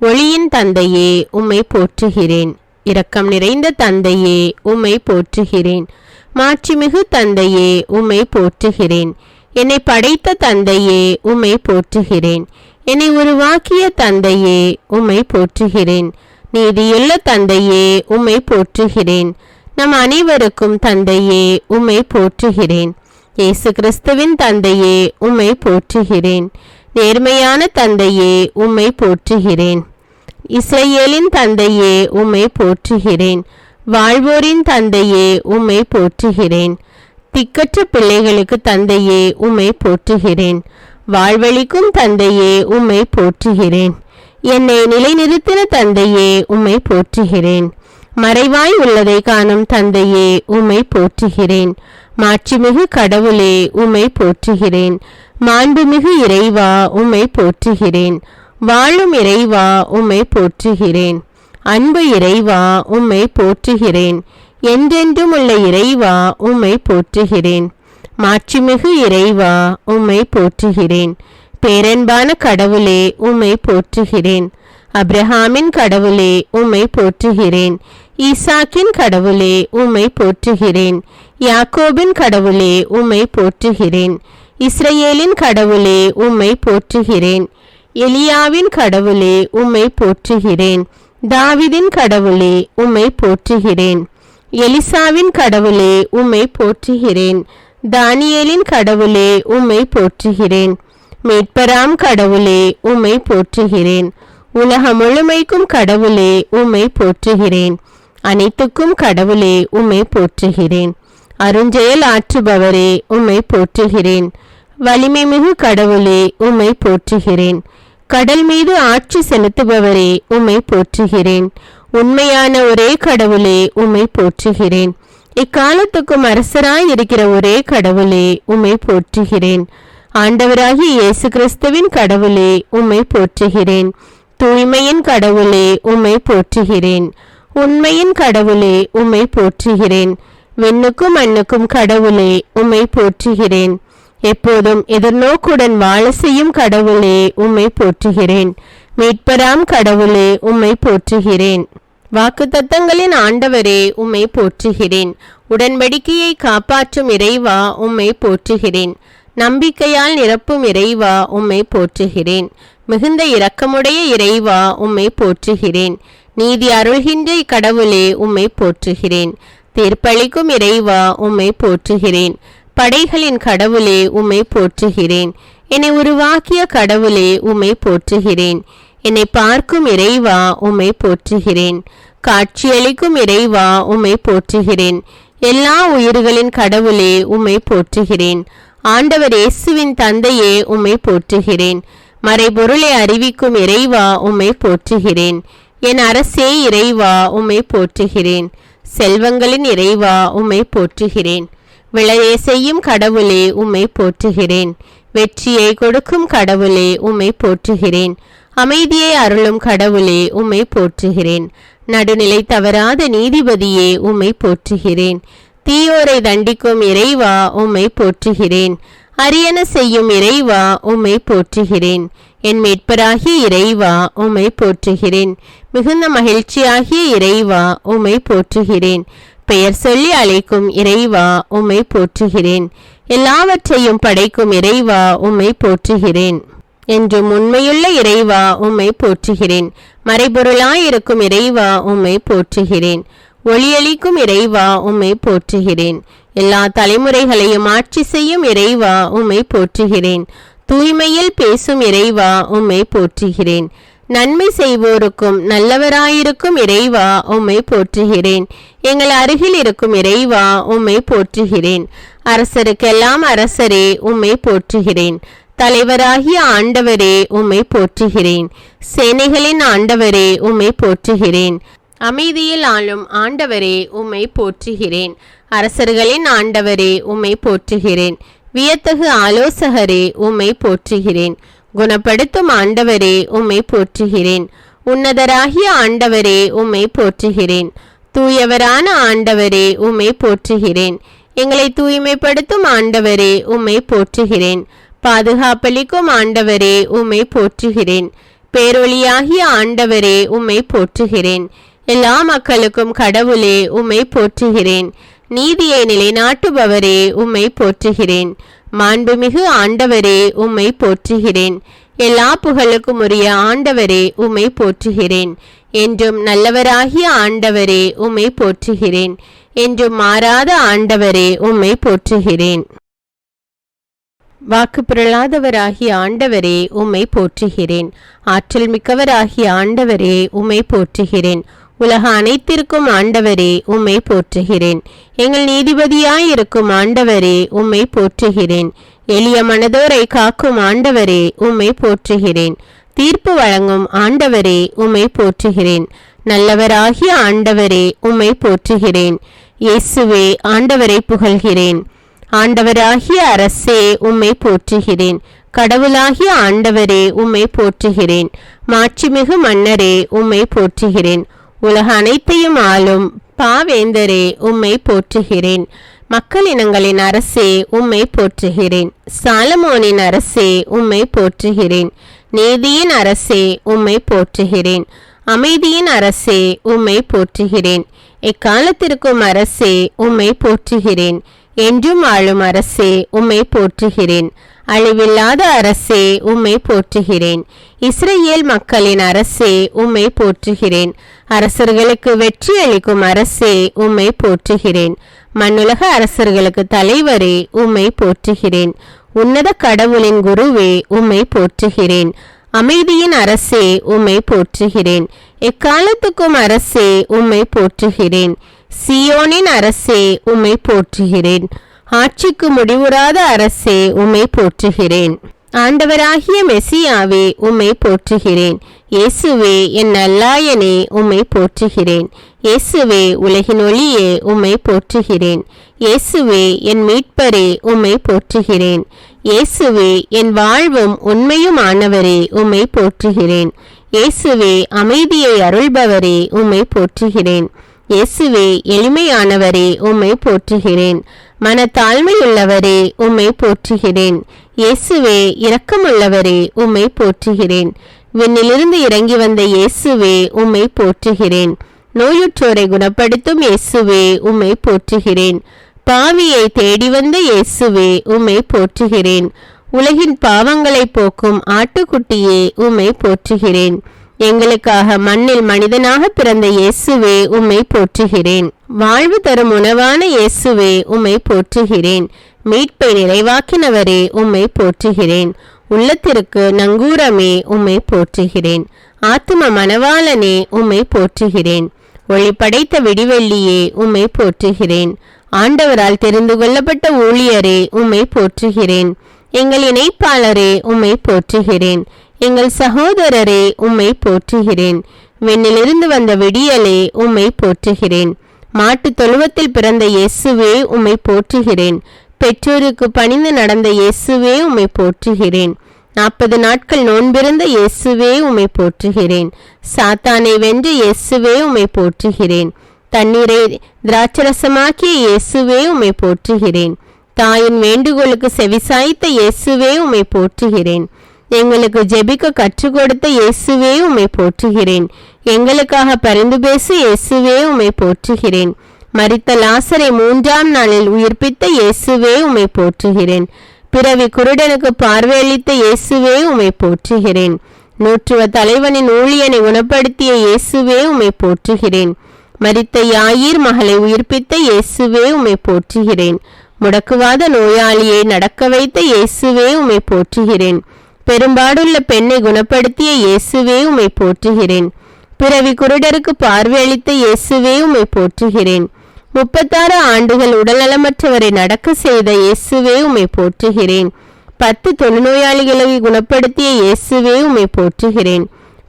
ஒளியின் தந்தையே உம்மை போற்றுகிறேன். இரக்கம் நிறைந்த தந்தையே உம்மை போற்றுகிறேன். மாட்சிமிகு தந்தையே உம்மை போற்றுகிறேன். என்னை படைத்த தந்தையே உம்மை போற்றுகிறேன். என்னை உருவாக்கிய தந்தையே உம்மை போற்றுகிறேன். நீதியுள்ள தந்தையே உம்மை போற்றுகிறேன். நம் அனைவருக்கும் தந்தையே உம்மை போற்றுகிறேன். இயேசு கிறிஸ்துவின் தந்தையே உம்மை போற்றுகிறேன். நேர்மையான தந்தையே உம்மை போற்றுகிறேன். இஸ்ரவேலின் தந்தையே உம்மை போற்றுகிறேன். வாழ்வோரின் தந்தையே உம்மை போற்றுகிறேன். திக்கற்ற பிள்ளைகளுக்கு தந்தையே உம்மை போற்றுகிறேன். வாழ்வழிக்கும் தந்தையே உம்மை போற்றுகிறேன். என்னை நிலைநிறுத்தின தந்தையே உம்மை போற்றுகிறேன். மறைவாய் உள்ளதை காணும் தந்தையே உம்மை போற்றுகிறேன். மாட்சிமிகு கடவுளே உம்மை போற்றுகிறேன். மாண்புமிகு இறைவா உம்மை போற்றுகிறேன். வாழும் இறைவா உம்மை போற்றுகிறேன். அன்பு இறைவா உம்மை போற்றுகிறேன். என்றென்றும் உள்ள இறைவா உம்மை போற்றுகிறேன். மாட்சிமிகு இறைவா உம்மை போற்றுகிறேன். பேரன்பான கடவுளே உம்மை போற்றுகிறேன். அப்ரஹாமின் கடவுளே உம்மை போற்றுகிறேன். ஈசாக்கின் கடவுளே உம்மை போற்றுகிறேன். யாக்கோபின் கடவுளே உம்மை போற்றுகிறேன். இஸ்ரவேலின் கடவுளே உம்மை போற்றுகிறேன். எலியாவின் கடவுளே உம்மை போற்றுகிறேன். தாவீதின் கடவுளே உம்மை போற்றுகிறேன். எலிசாவின் கடவுளே உம்மை போற்றுகிறேன். தானியேலின் கடவுளே உம்மை போற்றுகிறேன். மீட்பராம் கடவுளே உம்மை போற்றுகிறேன். உலகம் முழுமைக்கும் கடவுளே உம்மை போற்றுகிறேன். அனைத்துக்கும் கடவுளே உம்மை போற்றுகிறேன். அருஞ்செயல் ஆற்றுபவரே உம்மை போற்றுகிறேன். வலிமை மிகு கடவுளே உம்மை போற்றுகிறேன். கடல் மீது ஆட்சி செலுத்துபவரே உம்மை போற்றுகிறேன். உண்மையான ஒரே கடவுளே உம்மை போற்றுகிறேன். இக்காலத்துக்கும் அரசராய் இருக்கிற ஒரே கடவுளே உம்மை போற்றுகிறேன். ஆண்டவராகிய இயேசு கிறிஸ்துவின் கடவுளே உம்மை போற்றுகிறேன். தூய்மையின் கடவுளே உம்மை போற்றுகிறேன். உண்மையின் கடவுளே உம்மை போற்றுகிறேன். விண்ணுக்கும் மண்ணுக்கும் கடவுளே உம்மை போற்றுகிறேன். எப்போதும் எதிர்நோக்குடன் வாழ செய்யும் கடவுளே உம்மை போற்றுகிறேன். மீட்பராம் கடவுளே உம்மை போற்றுகிறேன். வாக்குத்தத்தங்களின் ஆண்டவரே உம்மை போற்றுகிறேன். உடன்படிக்கையை காப்பாற்றும் இறைவா உம்மை போற்றுகிறேன். நம்பிக்கையால் நிரப்பும் இறைவா உம்மை போற்றுகிறேன். மிகுந்த இரக்கமுடைய இறைவா உம்மை போற்றுகிறேன். நீதி அருள்கின்ற கடவுளே உம்மை போற்றுகிறேன். தீர்ப்பளிக்கும் இறைவா உம்மை போற்றுகிறேன். படைகளின் கடவுளே உம்மை போற்றுகிறேன். என்னை உருவாக்கிய கடவுளே உம்மை போற்றுகிறேன். என்னை பார்க்கும் இறைவா உம்மை போற்றுகிறேன். காட்சியளிக்கும் இறைவா உம்மை போற்றுகிறேன். எல்லா உயிர்களின் கடவுளே உம்மை போற்றுகிறேன். ஆண்டவர் இயேசுவின் தந்தையே உம்மை போற்றுகிறேன். மறைபொருளை அறிவிக்கும் இறைவா உம்மை போற்றுகிறேன். என் அரசே இறைவா உம்மை போற்றுகிறேன். செல்வங்களின் இறைவா உம்மை போற்றுகிறேன். விளைய செய்யும் கடவுளே உம்மை போற்றுகிறேன். வெற்றியை கொடுக்கும் கடவுளே உம்மை போற்றுகிறேன். அமைதியை அருளும் கடவுளே உம்மை போற்றுகிறேன். நடுநிலை தவறாத நீதிபதியே உம்மை போற்றுகிறேன். தீயோரை தண்டிக்கும் இறைவா உம்மை போற்றுகிறேன். அரியன செய்யும் இறைவா உம்மை போற்றுகிறேன். என் மீட்பராகிய இறைவா உம்மை போற்றுகிறேன். மிகுந்த மகிழ்ச்சியாகிய இறைவா உம்மை போற்றுகிறேன். பெயர் சொல்லி அழைக்கும் இறைவா உம்மை போற்றுகிறேன். எல்லாவற்றையும் படைக்கும் இறைவா உம்மை போற்றுகிறேன். என்றும் உண்மையுள்ள இறைவா உம்மை போற்றுகிறேன். மறைபொருளாயிருக்கும் இறைவா உம்மை போற்றுகிறேன். ஒளியளிக்கும் இறைவா உம்மை போற்றுகிறேன். எல்லா தலைமுறைகளையும் ஆட்சி செய்யும் இறைவா உம்மை போற்றுகிறேன். தூய்மையில் பேசும் இறைவா உம்மை போற்றுகிறேன். நன்மை செய்வோருக்கும் நல்லவராயிருக்கும் இறைவா உம்மை போற்றுகிறேன். எங்கள் அருகில் இருக்கும் இறைவா உம்மை போற்றுகிறேன். அரசருக்கெல்லாம் அரசரே உம்மை போற்றுகிறேன். தலைவராகிய ஆண்டவரே உம்மை போற்றுகிறேன். சேனைகளின் ஆண்டவரே உம்மை போற்றுகிறேன். அமைதியில் ஆளும் ஆண்டவரே உம்மை போற்றுகிறேன். அரசர்களின் ஆண்டவரே உம்மை போற்றுகிறேன். வியத்தகு ஆலோசகரே உம்மை போற்றுகிறேன். குணப்படுத்தும் ஆண்டவரே உம்மை போற்றுகிறேன். உன்னதராகிய ஆண்டவரே உம்மை போற்றுகிறேன். தூயவரான ஆண்டவரே உம்மை போற்றுகிறேன். எங்களை தூய்மைப்படுத்தும் ஆண்டவரே உம்மை போற்றுகிறேன். பாதுகாப்பளிக்கும் ஆண்டவரே உம்மை போற்றுகிறேன். பேரொளியாகிய ஆண்டவரே உம்மை போற்றுகிறேன். எல்லா மக்களுக்கும் கடவுளே உம்மை போற்றுகிறேன். நீதியை நிலைநாட்டுபவரே உம்மை போற்றுகிறேன். மாண்புமிகு ஆண்டவரே உம்மை போற்றுகிறேன். எல்லா புகழுக்கும் உரிய ஆண்டவரே உம்மை போற்றுகிறேன். என்றும் நல்லவராகிய ஆண்டவரே உம்மை போற்றுகிறேன். என்றும் மாறாத ஆண்டவரே உம்மை போற்றுகிறேன். வாக்கு பிறழாதவராகிய ஆண்டவரே உம்மை போற்றுகிறேன். ஆற்றல் மிக்கவராகிய ஆண்டவரே உம்மை போற்றுகிறேன். உலக அனைத்திற்கும் ஆண்டவரே உம்மை போற்றுகிறேன். எங்கள் நீதிபதியாயிருக்கும் ஆண்டவரே உம்மை போற்றுகிறேன். எளிய மனதோரை காக்கும் ஆண்டவரே உம்மை போற்றுகிறேன். தீர்ப்பு வழங்கும் ஆண்டவரே உம்மை போற்றுகிறேன். நல்லவராகிய ஆண்டவரே உம்மை போற்றுகிறேன். இயேசுவே ஆண்டவரை புகழ்கிறேன். ஆண்டவராகிய அரசே உம்மை போற்றுகிறேன். கடவுளாகிய ஆண்டவரே உம்மை போற்றுகிறேன். மாட்சிமிகு மன்னரே உம்மை போற்றுகிறேன். உலக அனைத்தையும் ஆளும் பாவேந்தரே உம்மை போற்றுகிறேன். மக்கள் இனங்களின் அரசே உம்மை போற்றுகிறேன். சாலமோனின் அரசே உம்மை போற்றுகிறேன். நீதியின் அரசே உம்மை போற்றுகிறேன். அமைதியின் அரசே உம்மை போற்றுகிறேன். எக்காலத்திற்கும் அரசே உம்மை போற்றுகிறேன். என்றும் ஆளும் அரசே உம்மை போற்றுகிறேன். அழிவில்லாத அரசே உம்மை போற்றுகிறேன். இஸ்ரேல் மக்களின் அரசே உம்மை போற்றுகிறேன். அரசர்களுக்கு வெற்றி அளிக்கும் அரசே உம்மை போற்றுகிறேன். மண்ணுலக அரசர்களுக்கு தலைவரே உம்மை போற்றுகிறேன். உன்னத கடவுளின் குருவே உம்மை போற்றுகிறேன். அமைதியின் அரசே உம்மை போற்றுகிறேன். எக்காலத்துக்கும் அரசே உம்மை போற்றுகிறேன். சியோனின் அரசே உம்மை போற்றுகிறேன். ஆட்சிக்கு முடிவுறாத அரசே உம்மை போற்றுகிறேன். ஆண்டவராகிய மெசியாவே உம்மை போற்றுகிறேன். இயேசுவே என் நல்லாயனே உம்மை போற்றுகிறேன். இயேசுவே உலகின் ஒளியே உம்மை போற்றுகிறேன். இயேசுவே என் மீட்பரே உம்மை போற்றுகிறேன். இயேசுவே என் வாழ்வும் உண்மையுமானவரே உம்மை போற்றுகிறேன். இயேசுவே அமைதியை அருள்பவரே உம்மை போற்றுகிறேன். இயேசுவே எளிமையானவரே உம்மை போற்றுகிறேன். மனத்தாழ்மையுள்ளவரே உம்மை போற்றுகிறேன். இயேசுவே இரக்கமுள்ளவரே உம்மை போற்றுகிறேன். விண்ணிலிருந்து இறங்கி வந்த இயேசுவே உம்மை போற்றுகிறேன். நோயுற்றோரை குணப்படுத்தும் இயேசுவே உம்மை போற்றுகிறேன். பாவியை தேடி வந்த இயேசுவே உம்மை போற்றுகிறேன். உலகின் பாவங்களை போக்கும் ஆட்டுக்குட்டியே உம்மை போற்றுகிறேன். எங்களுக்காக மண்ணில் மனிதனாக பிறந்த இயேசுவே உம்மை போற்றுகிறேன். வாழ்வு தரும் உணவான இயேசுவே உம்மை போற்றுகிறேன். மீட்பை நிறைவாக்கினவரே உம்மை போற்றுகிறேன். உள்ளத்திற்கு நங்கூரமே உம்மை போற்றுகிறேன். ஆத்தும மணவாளனே உம்மை போற்றுகிறேன். ஒளி படைத்த விடிவெள்ளியே உம்மை போற்றுகிறேன். ஆண்டவரால் தெரிந்து கொள்ளப்பட்ட ஊழியரே உம்மை போற்றுகிறேன். எங்கள் இணைப்பாளரே உம்மை போற்றுகிறேன். எங்கள் சகோதரரே உம்மை போற்றுகிறேன். விண்ணிலிருந்து வந்த விடியலே உம்மை போற்றுகிறேன். மாட்டு தொழுவத்தில் பிறந்த இயேசுவே உம்மை போற்றுகிறேன். பெற்றோருக்கு பணிந்து நடந்த இயேசுவே உம்மை போற்றுகிறேன். 40 நாட்கள் நோன்பிருந்த இயேசுவே உம்மை போற்றுகிறேன். சாத்தானை வென்ற இயேசுவே உம்மை போற்றுகிறேன். தண்ணீரை திராட்சரசமாக்கிய இயேசுவே உம்மை போற்றுகிறேன். தாயின் வேண்டுகோளுக்கு செவிசாய்த்த இயேசுவே உம்மை போற்றுகிறேன். எங்களுக்கு ஜெபிக்க கற்றுக் கொடுத்த இயேசுவே உம்மை போற்றுகிறேன். எங்களுக்காக பரிந்து பேசு இயேசுவே உம்மை போற்றுகிறேன். மரித்த லாசரை 3ஆம் நாளில் உயிர்ப்பித்த இயேசுவே உம்மை போற்றுகிறேன். பிறவி குருடனுக்கு பார்வையளித்த இயேசுவே உம்மை போற்றுகிறேன். நூற்றுவ தலைவனின் ஊழியனை குணப்படுத்திய இயேசுவே உம்மை போற்றுகிறேன். மரித்த யாயீர் மகளை உயிர்ப்பித்த இயேசுவே உம்மை போற்றுகிறேன். முடக்குவாத நோயாளியை நடக்க வைத்த இயேசுவே உம்மை போற்றுகிறேன். பெரும்பாடுள்ள பெண்ணை குணப்படுத்திய இயேசுவே உம்மை போற்றுகிறேன். பிறவி குருடருக்கு பார்வையளித்த இயேசுவே உம்மை போற்றுகிறேன். 36 ஆண்டுகள் உடல்நலமற்றவரை நடக்க செய்த இயேசுவே உம்மை போற்றுகிறேன். 10 தொழுநோயாளிகளை குணப்படுத்திய இயேசுவே உம்மை போற்றுகிறேன்.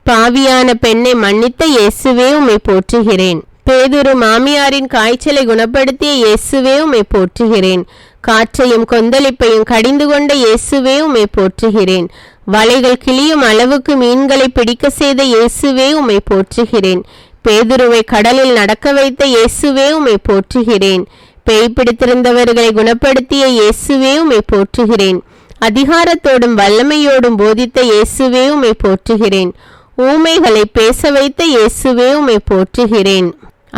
பாவியான பெண்ணை மன்னித்த இயேசுவே உம்மை போற்றுகிறேன். பேதுரு மாமியாரின் காய்ச்சலை குணப்படுத்திய இயேசுவே உம்மை போற்றுகிறேன். காற்றையும் கொந்தளிப்பையும் கடிந்து கொண்ட இயேசுவே உம்மை போற்றுகிறேன். வலைகள் கிளியும் அளவுக்கு மீன்களை பிடிக்க செய்த இயேசுவே உம்மை போற்றுகிறேன். பேதுருவை கடலில் நடக்க வைத்த இயேசுவே உம்மை போற்றுகிறேன். பேய் பிடித்திருந்தவர்களை குணப்படுத்திய இயேசுவே உம்மை போற்றுகிறேன். அதிகாரத்தோடும் வல்லமையோடும் போதித்த இயேசுவே உம்மை போற்றுகிறேன். ஊமைகளை பேச வைத்த இயேசுவே உம்மை போற்றுகிறேன்.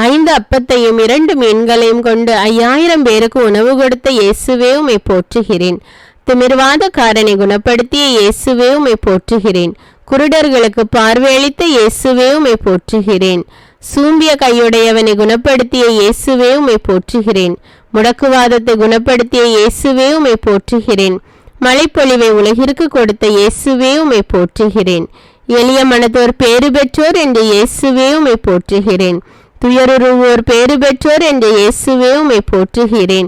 5 அப்பத்தையும் 2 மீன்களையும் கொண்டு 5000 பேருக்கு உணவு கொடுத்த இயேசுவே உம்மை போற்றுகிறேன். திமிர்வாதக்காரனை குணப்படுத்திய இயேசுவே உம்மை போற்றுகிறேன். குருடர்களுக்கு பார்வையளித்த இயேசுவே உம்மை போற்றுகிறேன். சூம்பிய கையுடையவனை குணப்படுத்திய இயேசுவே உம்மை போற்றுகிறேன். முடக்குவாதத்தை குணப்படுத்திய இயேசுவே உம்மை போற்றுகிறேன். மழைப்பொழிவை உலகிற்கு கொடுத்த இயேசுவே உம்மை போற்றுகிறேன். எளிய மனதோர் பேறு பெற்றோர் என்ற இயேசுவே உம்மை போற்றுகிறேன். துயருருவோர் பேறு பெற்றோர் என்ற இயேசுவே உம்மை போற்றுகிறேன்.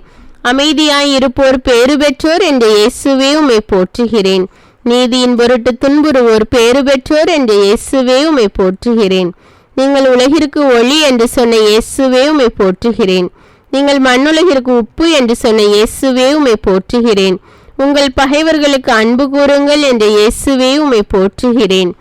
அமைதியாய் இருப்போர் பேறு பெற்றோர் என்ற இயேசுவே உம்மை போற்றுகிறேன். நீதியின் பொருட்டு துன்புறுவோர் பேறு பெற்றோர் என்ற இயேசுவே உம்மை போற்றுகிறேன். நீங்கள் உலகிற்கு ஒளி என்று சொன்ன இயேசுவே உம்மை போற்றுகிறேன். நீங்கள் மண்ணுலகிற்கு உப்பு என்று சொன்ன இயேசுவே உம்மை போற்றுகிறேன். உங்கள் பகைவர்களுக்கு அன்பு கூறுங்கள் என்ற இயேசுவே உம்மை போற்றுகிறேன்.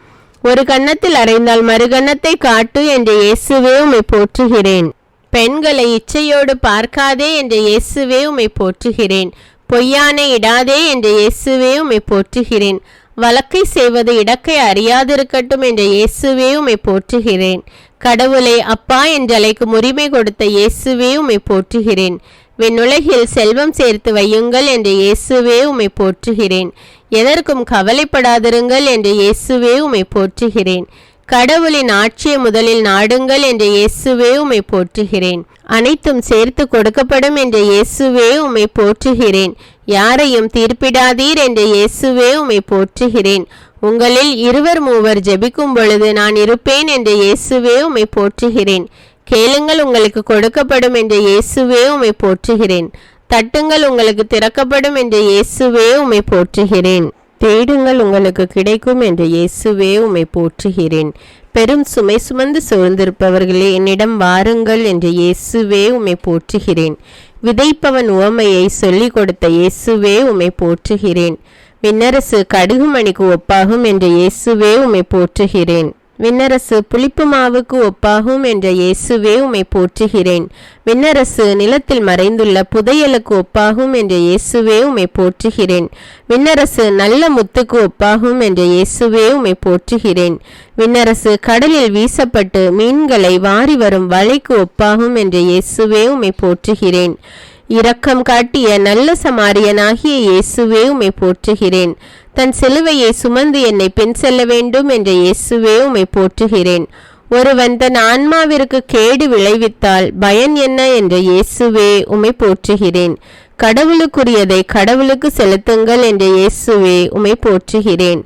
ஒரு கன்னத்தில் அறைந்தால் மறு கன்னத்தை காட்டு என்ற இயேசுவே உம்மை போற்றுகிறேன். பெண்களை இச்சையோடு பார்க்காதே என்ற இயேசுவே உம்மை போற்றுகிறேன். பொய்யானை இடாதே என்ற இயேசுவே உம்மை போற்றுகிறேன். வழக்கை செய்வது இடக்கை அறியாதிருக்கட்டும் என்ற இயேசுவே உம்மை போற்றுகிறேன். கடவுளை அப்பா என்று அழைக்கும் உரிமை கொடுத்த இயேசுவே உம்மை போற்றுகிறேன். விண்ணுலகில் செல்வம் சேர்த்து வையுங்கள் என்ற இயேசுவே உம்மை போற்றுகிறேன். எதற்கும் கவலைப்படாதிருங்கள் என்ற இயேசுவே உம்மை போற்றுகிறேன். கடவுளின் ஆட்சியை முதலில் நாடுங்கள் என்ற இயேசுவே உம்மை போற்றுகிறேன். அனைத்தும் சேர்த்து கொடுக்கப்படும் என்ற இயேசுவே உம்மை போற்றுகிறேன். யாரையும் தீர்ப்பிடாதீர் என்ற இயேசுவே உம்மை போற்றுகிறேன். உங்களில் 2-3 ஜெபிக்கும் பொழுது நான் இருப்பேன் என்ற இயேசுவே உம்மை போற்றுகிறேன். கேளுங்கள் உங்களுக்கு கொடுக்கப்படும் என்ற இயேசுவே உம்மை போற்றுகிறேன். தட்டுங்கள் உங்களுக்கு திறக்கப்படும் என்ற இயேசுவே உம்மை போற்றுகிறேன். தேடுங்கள் உங்களுக்கு கிடைக்கும் என்ற இயேசுவே உம்மை போற்றுகிறேன். பெரும் சுமை சுமந்து சோர்ந்திருப்பவர்களே என்னிடம் வாருங்கள் என்ற இயேசுவே உம்மை போற்றுகிறேன். விதைப்பவன் உவமையை சொல்லிக் கொடுத்த இயேசுவே உம்மை போற்றுகிறேன். விண்ணரசு கடுகுமணிக்கு ஒப்பாகும் என்ற இயேசுவே உம்மை போற்றுகிறேன். விண்ணரசு புளிப்பு மாவுக்கு ஒப்பாகும் என்ற இயேசுவே உம்மை போற்றுகிறேன். விண்ணரசு நிலத்தில் மறைந்துள்ள புதையலுக்கு ஒப்பாகும் என்ற இயேசுவே உம்மை போற்றுகிறேன். விண்ணரசு நல்ல முத்துக்கு ஒப்பாகும் என்ற இயேசுவே உம்மை போற்றுகிறேன். விண்ணரசு கடலில் வீசப்பட்டு மீன்களை வாரி வரும் வலைக்கு ஒப்பாகும் என்ற இயேசுவே உம்மை போற்றுகிறேன். இரக்கம் காட்டிய நல்ல சமாரியனாகிய இயேசுவே உம்மை போற்றுகிறேன். தன் சிலுவையை சுமந்து என்னை பின் செல்ல வேண்டும் என்ற இயேசுவே உம்மை போற்றுகிறேன். ஒருவன் தன் ஆன்மாவிற்கு கேடு விளைவித்தால் பயன் என்ன என்ற இயேசுவே உம்மை போற்றுகிறேன். கடவுளுக்குரியதை கடவுளுக்கு செலுத்துங்கள் என்ற இயேசுவே உம்மை போற்றுகிறேன்.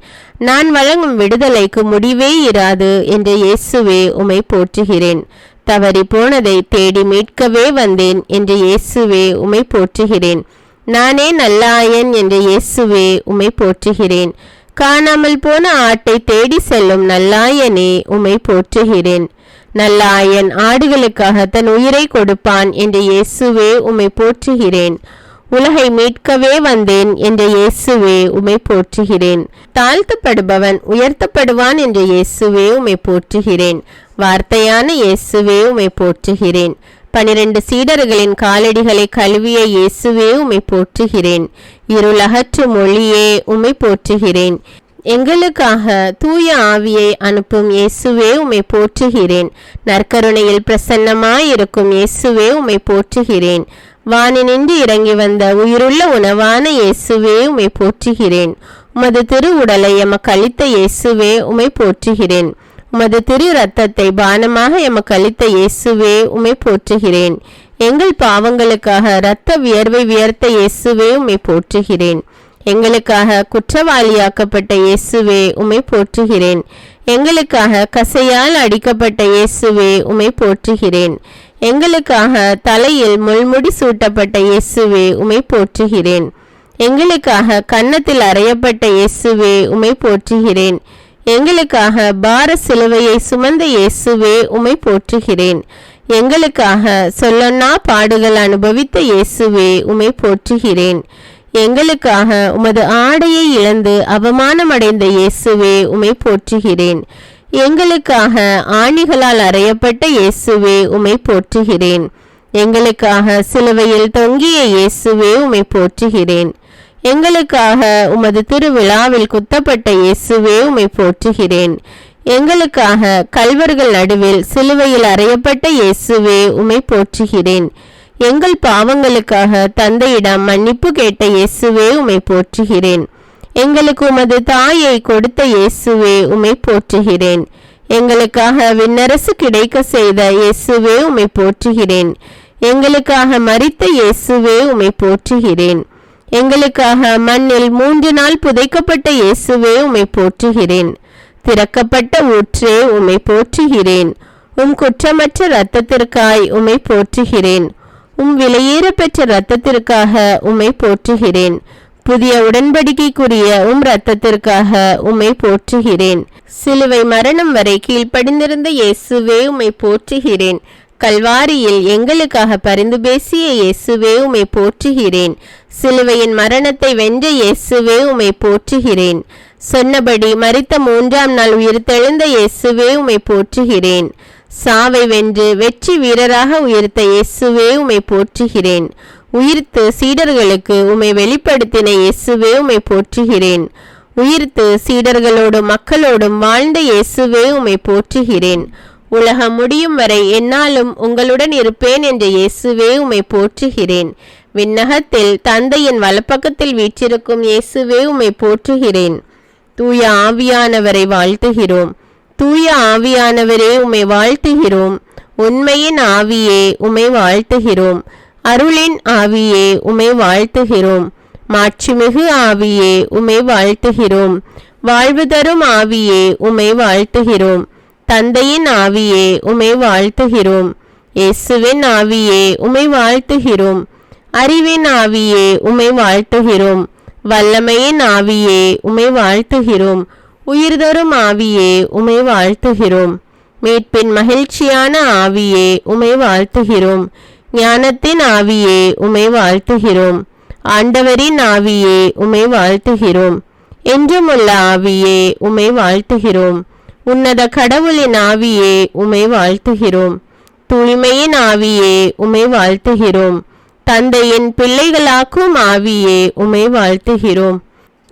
நான் வழங்கும் விடுதலைக்கு முடிவே இராது என்ற இயேசுவே உம்மை போற்றுகிறேன். தவறி போனதை தேடி மீட்கவே வந்தேன் என்ற இயேசுவே உம்மை போற்றுகிறேன். நானே நல்லாயன் என்ற இயேசுவே உம்மை போற்றுகிறேன். காணாமல் போன ஆட்டை தேடி செல்லும் நல்லாயனே உம்மை போற்றுகிறேன். நல்லாயன் ஆடுகளுக்காக தன் உயிரை கொடுப்பான் என்ற இயேசுவே உம்மை போற்றுகிறேன். உலகை மீட்கவே வந்தேன் என்ற இயேசுவே உம்மை போற்றுகிறேன். தாழ்த்தப்படுபவன் உயர்த்தப்படுவான் என்ற இயேசுவே உம்மை போற்றுகிறேன். வார்த்தையான இயேசுவே உம்மை போற்றுகிறேன். 12 சீடர்களின் காலடிகளை கழுவிய இயேசுவே உம்மை போற்றுகிறேன். இருளகற்றும் ஒளியே உம்மை போற்றுகிறேன். எங்களுக்காக தூய ஆவியை அனுப்பும் இயேசுவே உம்மை போற்றுகிறேன். நற்கருணையில் பிரசன்னமாயிருக்கும் இயேசுவே உம்மை போற்றுகிறேன். வானினின்று இறங்கி வந்த உயிருள்ள உணவான இயேசுவே உம்மை போற்றுகிறேன். உமது திரு உடலை எமக்கு அளித்த இயேசுவே உம்மை போற்றுகிறேன். உமது திரு இரத்தத்தை பானமாக எமக்கு அளித்த இயேசுவே உம்மை போற்றுகிறேன். எங்கள் பாவங்களுக்காக இரத்த வியர்வை வியர்த்த இயேசுவே உம்மை போற்றுகிறேன். எங்களுக்காக குற்றவாளியாக்கப்பட்ட இயேசுவே உம்மை போற்றுகிறேன். எங்களுக்காக கசையால் அடிக்கப்பட்ட இயேசுவே உம்மை போற்றுகிறேன். எங்களுக்காக தலையில் முள்முடி சூட்டப்பட்ட இயேசுவே உம்மை போற்றுகிறேன். எங்களுக்காக கன்னத்தில் அறையப்பட்ட இயேசுவே உம்மை போற்றுகிறேன். எங்களுக்காக பார சிலுவையை சுமந்த இயேசுவே உம்மை போற்றுகிறேன். எங்களுக்காக சொல்லொன்னா பாடுகள் அனுபவித்த இயேசுவே உம்மை போற்றுகிறேன். எங்களுக்காக உமது ஆடையை இழந்து அவமானமடைந்த இயேசுவே உம்மை போற்றுகிறேன். எங்களுக்காக ஆணிகளால் அறையப்பட்ட இயேசுவே உம்மை போற்றுகிறேன். எங்களுக்காக சிலுவையில் தொங்கிய இயேசுவே உம்மை போற்றுகிறேன். எங்களுக்காக உமது திருவிழாவில் குத்தப்பட்ட இயேசுவே உம்மை போற்றுகிறேன். எங்களுக்காக கல்வர்கள் நடுவில் சிலுவையில் அறையப்பட்ட இயேசுவே உம்மை போற்றுகிறேன். எங்கள் பாவங்களுக்காக தந்தையிடம் மன்னிப்பு கேட்ட இயேசுவே உம்மை போற்றுகிறேன். எங்களுக்கு உமது தாயை கொடுத்த இயேசுவே உம்மை போற்றுகிறேன். எங்களுக்காக விண்ணரசு கிடைக்க செய்த இயேசுவே உம்மை போற்றுகிறேன். எங்களுக்காக மரித்த இயேசுவே உம்மை போற்றுகிறேன். எங்களுக்காக மண்ணில் 3 நாள் புதைக்கப்பட்ட இயேசுவே உம்மை போற்றுகிறேன். திறக்கப்பட்ட ஊற்றே உம்மை போற்றுகிறேன். உம் குற்றமற்ற இரத்தத்திற்காய் உம்மை போற்றுகிறேன். உம் விலையேற பெற்ற இரத்தத்திற்காக உம்மை போற்றுகிறேன். புதிய உடன்படிக்கைக்குரிய உம் இரத்தத்திற்காக உம்மை போற்றுகிறேன். சிலுவை மரணம் வரை கீழ்ப்படிந்திருந்த இயேசுவே உம்மை போற்றுகிறேன். கல்வாரியில் எங்களுக்காக பரிந்து பேசிய இயேசுவே உம்மை போற்றுகிறேன். சிலுவையின் மரணத்தை வென்ற இயேசுவே உம்மை போற்றுகிறேன். சொன்னபடி மரித்த 3ஆம் நாள் உயிர்த்தெழுந்த இயேசுவே உம்மை போற்றுகிறேன். சாவை வென்று வெற்றி வீரராக உயிர்த்த இயேசுவே உம்மை போற்றுகிறேன். உயிர்த்து சீடர்களுக்கு உம்மை வெளிப்படுத்தின இயேசுவே உம்மை போற்றுகிறேன். உயிர்த்து சீடர்களோடும் மக்களோடும் வாழ்ந்த இயேசுவே உம்மை போற்றுகிறேன். உலகம் முடியும் வரை என்னாலும் உங்களுடன் இருப்பேன் என்ற இயேசுவே உம்மை போற்றுகிறேன். விண்ணகத்தில் தந்தையின் வலப்பக்கத்தில் வீற்றிருக்கும் இயேசுவே உம்மை போற்றுகிறேன். தூய ஆவியானவரை வாழ்த்துகிறோம். தூய ஆவியானவரே உம்மை வாழ்த்துகிறோம். உண்மையின் ஆவியே உம்மை வாழ்த்துகிறோம். அருளின் ஆவியே உம்மை வாழ்த்துகிறோம். மாட்சிமிகு ஆவியே உம்மை வாழ்த்துகிறோம். வாழ்வு தரும் ஆவியே உம்மை வாழ்த்துகிறோம். தந்தையின் ஆவியே உம்மை வாழ்த்துகிறோம். இயேசுவின் ஆவியே உம்மை வாழ்த்துகிறோம். அறிவின் ஆவியே உம்மை வாழ்த்துகிறோம். வல்லமையின் ஆவியே உம்மை வாழ்த்துகிறோம். உயிர்தரும் ஆவியே உம்மை வாழ்த்துகிறோம். மீட்பின் மகிழ்ச்சியான ஆவியே உம்மை வாழ்த்துகிறோம். ஞானத்தின் ஆவியே உம்மை வாழ்த்துகிறோம். ஆண்டவரின் ஆவியே உம்மை வாழ்த்துகிறோம். என்றுமுள்ள ஆவியே உம்மை வாழ்த்துகிறோம். உன்னத கடவுளின் ஆவியே உம்மை வாழ்த்துகிறோம். தூய்மையின் ஆவியே உம்மை வாழ்த்துகிறோம். தந்தையின் பிள்ளைகளாக்கும் ஆவியே உம்மை வாழ்த்துகிறோம்.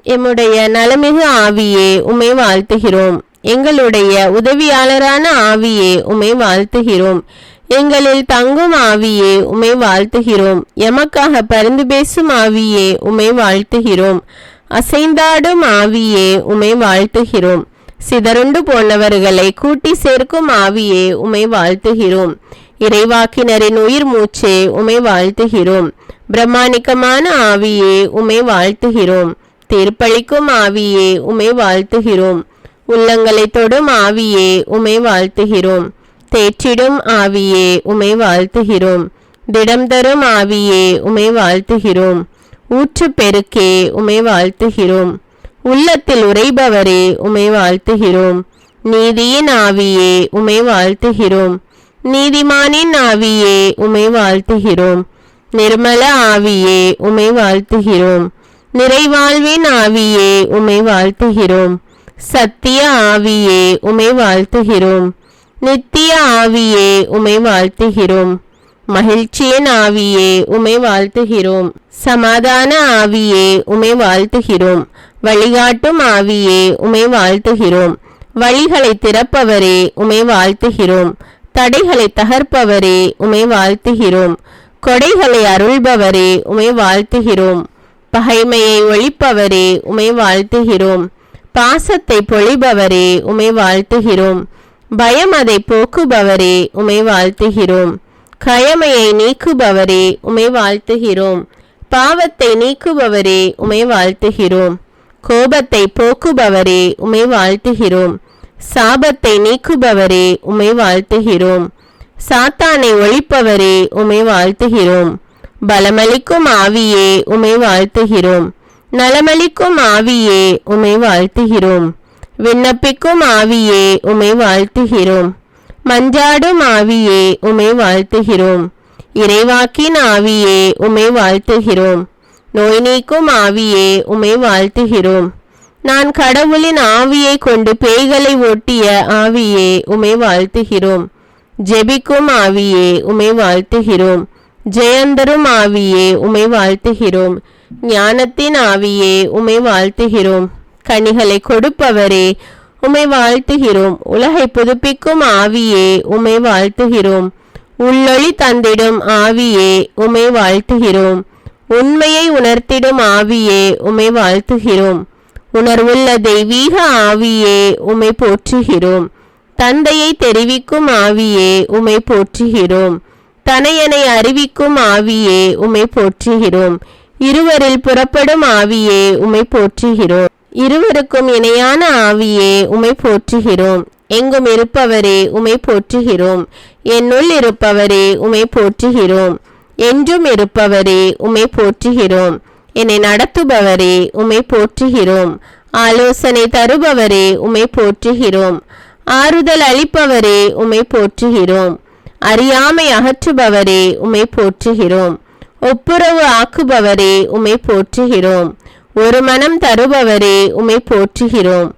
எம்முடைய நலமிகு ஆவியே உம்மை வாழ்த்துகிறோம். எங்களுடைய உதவியாளரான ஆவியே உம்மை வாழ்த்துகிறோம். எங்களில் தங்கும் ஆவியே உம்மை வாழ்த்துகிறோம். எமக்காக பரிந்து பேசும் ஆவியே உம்மை வாழ்த்துகிறோம். அசைந்தாடும் ஆவியே உம்மை வாழ்த்துகிறோம். சிதறுண்டு போனவர்களை கூட்டி சேர்க்கும் ஆவியே உம்மை வாழ்த்துகிறோம். இறைவாக்கினரின் உயிர் மூச்சே உம்மை வாழ்த்துகிறோம். பிரம்மாணிக்கமான ஆவியே உம்மை வாழ்த்துகிறோம். தீர்ப்பளிக்கும் ஆவியே உம்மை வாழ்த்துகிறோம். உள்ளங்களை தொடும் ஆவியே உம்மை வாழ்த்துகிறோம். தேற்றிடும் ஆவியே உம்மை வாழ்த்துகிறோம். திடம் தரும் ஆவியே உம்மை வாழ்த்துகிறோம். ஊற்று பெருக்கே உம்மை வாழ்த்துகிறோம். உள்ளத்தில் உறைபவரே உம்மை வாழ்த்துகிறோம். நீதியின் ஆவியே உம்மை வாழ்த்துகிறோம். நீதிமானின் ஆவியே உம்மை வாழ்த்துகிறோம். நிர்மல ஆவியே உம்மை வாழ்த்துகிறோம். நிறைவாழ்வின் ஆவியே உம்மை வாழ்த்துகிறோம். சத்திய ஆவியே உம்மை வாழ்த்துகிறோம். நித்திய ஆவியே உம்மை வாழ்த்துகிறோம். மகிழ்ச்சியின் ஆவியே உம்மை வாழ்த்துகிறோம். சமாதான ஆவியே உம்மை வாழ்த்துகிறோம். வழிகாட்டும் ஆவியே உம்மை வாழ்த்துகிறோம். வழிகளை திறப்பவரே உம்மை வாழ்த்துகிறோம். தடைகளை தகர்ப்பவரே உம்மை வாழ்த்துகிறோம். கொடைகளை அருள்பவரே உம்மை வாழ்த்துகிறோம். பகைமையை ஒழிப்பவரே உம்மை வாழ்த்துகிறோம். பாசத்தை பொழிபவரே உம்மை வாழ்த்துகிறோம். பயம் அதை போக்குபவரே உம்மை வாழ்த்துகிறோம். கயமையை நீக்குபவரே உம்மை வாழ்த்துகிறோம். பாவத்தை நீக்குபவரே உம்மை வாழ்த்துகிறோம். கோபத்தை போக்குபவரே உம்மை வாழ்த்துகிறோம். சாபத்தை நீக்குபவரே உம்மை வாழ்த்துகிறோம். சாத்தானை ஒழிப்பவரே உம்மை வாழ்த்துகிறோம். பலமளிக்கும் ஆவியே உம்மை வாழ்த்துகிறோம். நலமளிக்கும் ஆவியே உம்மை வாழ்த்துகிறோம். விண்ணப்பிக்கும் ஆவியே உம்மை வாழ்த்துகிறோம். மஞ்சாடும் ஆவியே உம்மை வாழ்த்துகிறோம். இறைவாக்கின் ஆவியே உம்மை வாழ்த்துகிறோம். நோய் நீக்கும் ஆவியே உம்மை வாழ்த்துகிறோம். நான் கடவுளின் ஆவியை கொண்டு பேய்களை ஓட்டிய ஆவியே உம்மை வாழ்த்துகிறோம். ஜெபிக்கும் ஆவியே உம்மை வாழ்த்துகிறோம். ஜெயந்தரும் ஆவியே உம்மை வாழ்த்துகிறோம். ஞானத்தின் ஆவியே உம்மை வாழ்த்துகிறோம். கனிகளை கொடுப்பவரே உம்மை வாழ்த்துகிறோம். உலகை புதுப்பிக்கும் ஆவியே உம்மை வாழ்த்துகிறோம். உள்ளொளி தந்திடும் ஆவியே உம்மை வாழ்த்துகிறோம். உண்மையை உணர்த்திடும் ஆவியே உம்மை வாழ்த்துகிறோம். உணர்வுள்ள தெய்வீக ஆவியே உம்மை போற்றுகிறோம். தந்தையை தெரிவிக்கும் ஆவியே உம்மை போற்றுகிறோம். தனையனை அறிவிக்கும் ஆவியே உம்மை போற்றுகிறோம். இருவரில் புறப்படும் ஆவியே உம்மை போற்றுகிறோம். இருவருக்கும் இணையான ஆவியே உம்மை போற்றுகிறோம். எங்கும் இருப்பவரே உம்மை போற்றுகிறோம். என்னுள் இருப்பவரே உம்மை போற்றுகிறோம். என்றும் இருப்பவரே உம்மை போற்றுகிறோம். என்னை நடத்துபவரே உம்மை போற்றுகிறோம். ஆலோசனை தருபவரே உம்மை போற்றுகிறோம். ஆறுதல் அளிப்பவரே உம்மை போற்றுகிறோம். அறியாமை அகற்றுபவரே உம்மை போற்றுகிறோம். ஒப்புரவு ஆக்குபவரே உம்மை போற்றுகிறோம். ஒரு மனம் தருபவரே உம்மை போற்றுகிறோம்.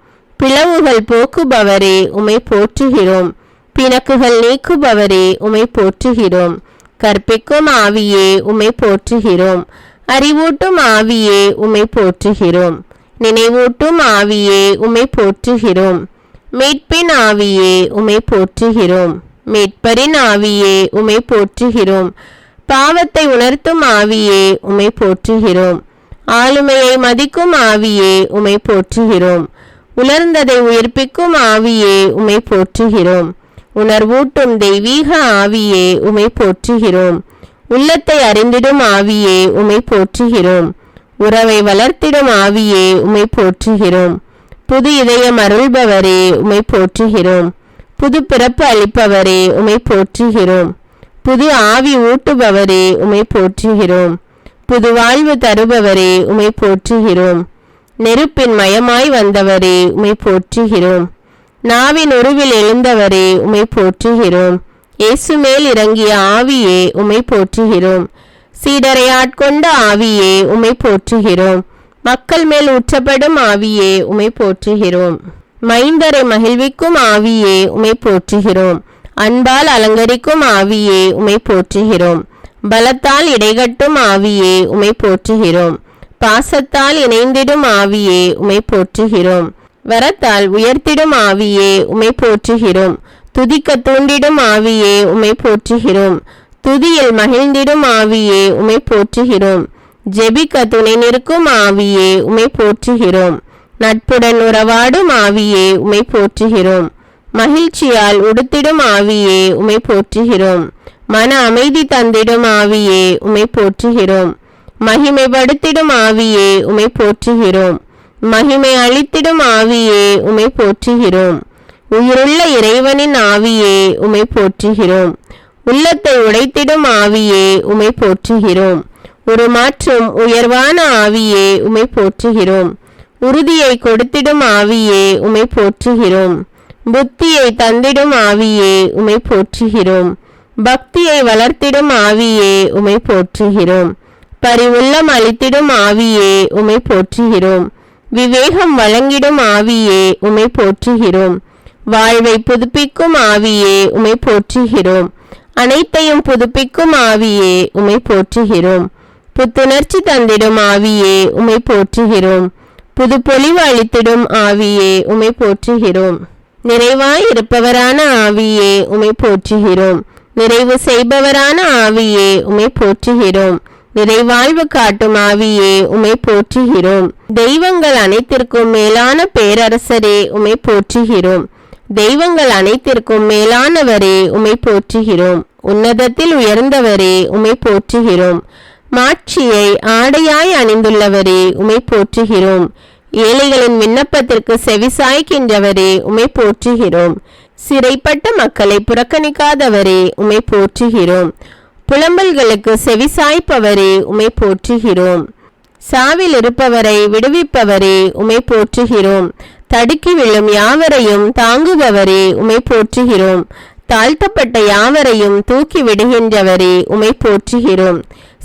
பிளவுகள் போக்குபவரே உம்மை போற்றுகிறோம். பிணக்குகள் நீக்குபவரே உம்மை போற்றுகிறோம். கற்பிக்கும் ஆவியே உம்மை போற்றுகிறோம். அறிவூட்டும் ஆவியே உம்மை போற்றுகிறோம். நினைவூட்டும் ஆவியே உம்மை போற்றுகிறோம். மீட்பின் ஆவியே உம்மை போற்றுகிறோம். மீட்பரின் ஆவியே உம்மை போற்றுகிறோம். பாவத்தை உணர்த்தும் ஆவியே உம்மை போற்றுகிறோம். ஆளுமையை மதிக்கும் ஆவியே உம்மை போற்றுகிறோம். உலர்ந்ததை உயிர்ப்பிக்கும் ஆவியே உம்மை போற்றுகிறோம். உணர்வூட்டும் தெய்வீக ஆவியே உம்மை போற்றுகிறோம். உள்ளத்தை அறிந்திடும் ஆவியே உம்மை போற்றுகிறோம். உறவை வளர்த்திடும் ஆவியே உம்மை போற்றுகிறோம். புது இதயம் அருள்பவரே உம்மை போற்றுகிறோம். புது பிறப்பு அளிப்பவரே உம்மை போற்றுகிறோம். புது ஆவி ஊட்டுபவரே உம்மை போற்றுகிறோம். புது வாழ்வு தருபவரே உம்மை போற்றுகிறோம். நெருப்பின் மயமாய் வந்தவரே உம்மை போற்றுகிறோம். நாவின் உருவில் எழுந்தவரே உம்மை போற்றுகிறோம். இயேசு மேல் இறங்கிய ஆவியே உம்மை போற்றுகிறோம். சீடரை ஆட்கொண்ட ஆவியே உம்மை போற்றுகிறோம். மக்கள் மேல் ஊற்றப்படும் ஆவியே உம்மை போற்றுகிறோம். மைந்தரை மகிழ்விக்கும் ஆவியே உம்மை போற்றுகிறோம். அன்பால் அலங்கரிக்கும் ஆவியே உம்மை போற்றுகிறோம். பலத்தால் இடைகட்டும் ஆவியே உம்மை போற்றுகிறோம். பாசத்தால் இணைந்திடும் ஆவியே உம்மை போற்றுகிறோம். வரத்தால் உயர்த்திடும் ஆவியே உம்மை போற்றுகிறோம். துதிக்க தூண்டிடும் ஆவியே உம்மை போற்றுகிறோம். துதியில் மகிழ்ந்திடும் ஆவியே உம்மை போற்றுகிறோம். ஜெபிக்க துணை நிற்கும் ஆவியே உம்மை போற்றுகிறோம். நட்புடன் உறவாடும் ஆவியே உம்மை போற்றுகிறோம். மகிழ்ச்சியால் உடுத்திடும் ஆவியே உம்மை போற்றுகிறோம். மன அமைதி தந்திடும் ஆவியே உம்மை போற்றுகிறோம். மகிமைப்படுத்திடும் ஆவியே உம்மை போற்றுகிறோம். மகிமை அளித்திடும் ஆவியே உம்மை போற்றுகிறோம். உயிருள்ள இறைவனின் ஆவியே உம்மை போற்றுகிறோம். உள்ளத்தை உடைத்திடும் ஆவியே உம்மை போற்றுகிறோம். உருமாற்றும் உயர்வான ஆவியே உம்மை போற்றுகிறோம். உறுதியை கொடுத்திடும் ஆவியே உம்மை போற்றுகிறோம். புத்தியை தந்திடும் ஆவியே உம்மை போற்றுகிறோம். பக்தியை வளர்த்திடும் ஆவியே உம்மை போற்றுகிறோம். பரிவுள்ளம் அளித்திடும் ஆவியே உம்மை போற்றுகிறோம். விவேகம் வழங்கிடும் ஆவியே உம்மை போற்றுகிறோம். வாழ்வை புதுப்பிக்கும் ஆவியே உம்மை போற்றுகிறோம். அனைத்தையும் புதுப்பிக்கும் ஆவியே உம்மை போற்றுகிறோம். புத்துணர்ச்சி தந்திடும் ஆவியே உம்மை போற்றுகிறோம். புது பொலிவு அளித்திடும் ஆவியே உம்மை போற்றுகிறோம். நிறைவாய் இருப்பவரான ஆவியே உம்மை போற்றுகிறோம். நிறைவு செய்பவரான ஆவியே உம்மை போற்றுகிறோம். நிறைவாழ்வு காட்டும் ஆவியே உம்மை போற்றுகிறோம். தெய்வங்கள் அனைத்திற்கும் மேலான பேரரசரே உம்மை போற்றுகிறோம். தெய்வங்கள் அனைத்திற்கும் மேலானவரே உம்மை போற்றுகிறோம். உன்னதத்தில் உயர்ந்தவரே உம்மை போற்றுகிறோம். மாட்சியை ஆடையாய் அணிந்துள்ளவரே உம்மை போற்றுகிறோம். ஏழைகளின் விண்ணப்பத்திற்கு செவிசாய்க்கின்றவரே உம்மை போற்றுகிறோம். சிறைப்பட்ட மக்களை புறக்கணிக்காதவரே உம்மை போற்றுகிறோம். புலம்பல்களுக்கு செவிசாய்ப்பவரே உம்மை போற்றுகிறோம். சாவில் இருப்பவரை விடுவிப்பவரே உம்மை போற்றுகிறோம். தடுக்கி விழும் யாவரையும் தாங்குபவரே உம்மை போற்றுகிறோம். தாழ்த்தப்பட்ட யாவரையும் தூக்கி விடுகின்றவரே உம்மை போற்றுகிறோம்.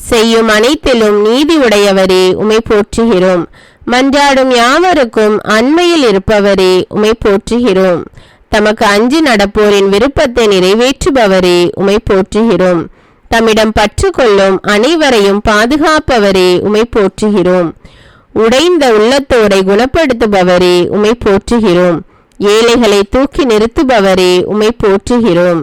செய்யும் அனைத்திலும் நீதி உடையவரே உம்மை போற்றுகிறோம். மன்றாடும் யாவருக்கும் அண்மையில் இருப்பவரே உம்மை போற்றுகிறோம். தமக்கு அஞ்சி நடப்போரின் விருப்பத்தை நிறைவேற்றுபவரே உம்மை போற்றுகிறோம். தம்மிடம் பற்று கொள்ளும் அனைவரையும் பாதுகாப்பவரே உம்மை போற்றுகிறோம். உடைந்த உள்ளத்தோரை குணப்படுத்துபவரே உம்மை போற்றுகிறோம். ஏழைகளை தூக்கி நிறுத்துபவரே உம்மை போற்றுகிறோம்.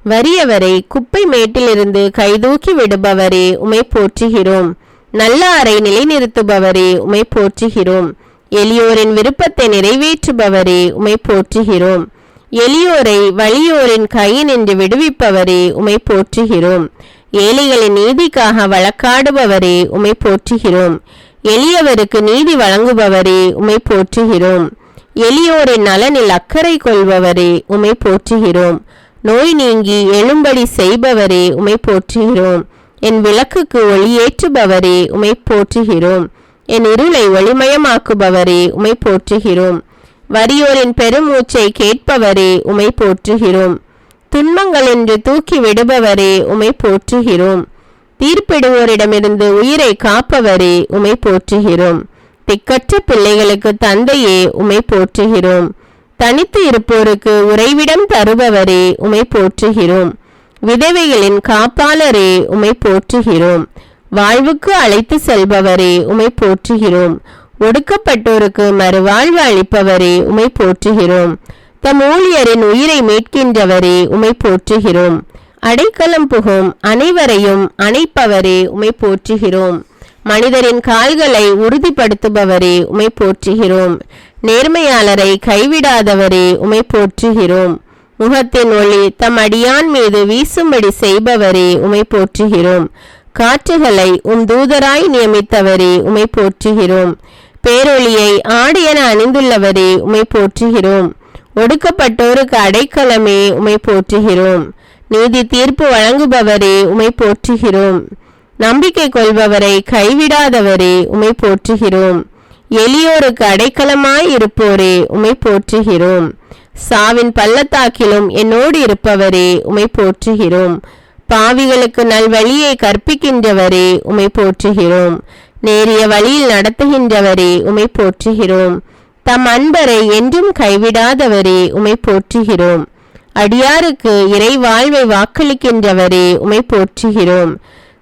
வறியவரை குப்பை மேட்டிலிருந்து கைதூக்கி விடுபவரே உம்மை போற்றுகிறோம். நல்லாரை நிலைநிறுத்துபவரே உம்மை போற்றுகிறோம். எளியோரின் விருப்பத்தை நிறைவேற்றுபவரே உம்மை போற்றுகிறோம். எளியோரை வலியோரின் கையினின்று விடுவிப்பவரே உம்மை போற்றுகிறோம். ஏழைகளின் நீதிக்காக வழக்காடுபவரே உம்மை போற்றுகிறோம். எளியவருக்கு நீதி வழங்குபவரே உம்மை போற்றுகிறோம். எளியோரின் நலனில் அக்கறை கொள்பவரே உம்மை போற்றுகிறோம். நோய் நீங்கி எழும்படி செய்பவரே உம்மை போற்றுகிறோம். என் விளக்குக்கு ஒளியேற்றுபவரே உம்மை போற்றுகிறோம். என் இருளை ஒளிமயமாக்குபவரே உம்மை போற்றுகிறோம். வறியோரின் பெருமூச்சை கேட்பவரே உம்மை போற்றுகிறோம். துன்பங்கள் என்று தூக்கி விடுபவரே உம்மை போற்றுகிறோம். தீர்ப்பிடுவோரிடமிருந்து உயிரை காப்பவரே உம்மை போற்றுகிறோம். திக்கற்ற பிள்ளைகளுக்கு தந்தையே உம்மை போற்றுகிறோம். தனித்து இருப்போருக்கு உறைவிடம் தருபவரே உம்மை போற்றுகிறோம். விதவைகளின் காப்பாளரே உம்மை போற்றுகிறோம். வாழ்வுக்கு அழைத்து செல்பவரே உம்மை போற்றுகிறோம். ஒடுக்கப்பட்டோருக்கு மறுவாழ்வு அளிப்பவரே உம்மை போற்றுகிறோம். தம் ஊழியரின் உயிரை மீட்கின்றவரே உம்மை போற்றுகிறோம். அடைக்கலம் புகும் அனைவரையும் அணைப்பவரே உம்மை போற்றுகிறோம். மனிதரின் கால்களை உறுதிப்படுத்துபவரே உம்மை போற்றுகிறோம். நேர்மையாளரை கைவிடாதவரே உம்மை போற்றுகிறோம். முகத்தின் ஒளி தம் அடியான் மீது வீசும்படி செய்பவரே உம்மை போற்றுகிறோம். காற்றுகளை தூதராய் நியமித்தவரே உம்மை போற்றுகிறோம். பேரொளியை ஆடு என அணிந்துள்ளவரே உம்மை போற்றுகிறோம். ஒடுக்கப்பட்டோருக்கு அடைக்கலமே உம்மை போற்றுகிறோம். நீதி தீர்ப்பு வழங்குபவரே உம்மை போற்றுகிறோம். நம்பிக்கை கொள்பவரை கைவிடாதவரே உம்மை போற்றுகிறோம். எளியோருக்கு அடைக்கலமாய் இருப்போரே உம்மை போற்றுகிறோம். சாவின் பள்ளத்தாக்கிலும் என்னோடு இருப்பவரே உம்மை போற்றுகிறோம். பாவிகளுக்கு நல்வழியை கற்பிக்கின்றவரே உம்மை போற்றுகிறோம். நேரிய வழியில் நடத்துகின்றவரே உம்மை போற்றுகிறோம். தம் அன்பரை என்றும் கைவிடாதவரே உம்மை போற்றுகிறோம். அடியாருக்கு இறை வாழ்வை வாக்களிக்கின்றவரே உம்மை போற்றுகிறோம்.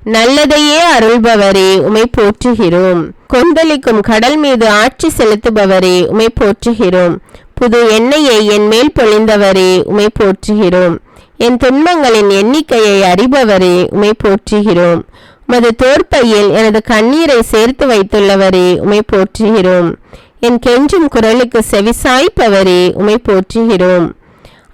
நல்லதையே அருள்பவரே உம்மை போற்றுகிறோம். கொந்தளிக்கும் கடல் மீது ஆட்சி செலுத்துபவரே உம்மை போற்றுகிறோம். புது எண்ணெயை என் மேல் பொழிந்தவரே உம்மை போற்றுகிறோம். என் துன்பங்களின் எண்ணிக்கையை அறிபவரே உம்மை போற்றுகிறோம். உமது தோற்பையில் எனது கண்ணீரை சேர்த்து வைத்துள்ளவரே உம்மை போற்றுகிறோம். என் கெஞ்சும் குரலுக்கு செவிசாய்ப்பவரே உம்மை போற்றுகிறோம்.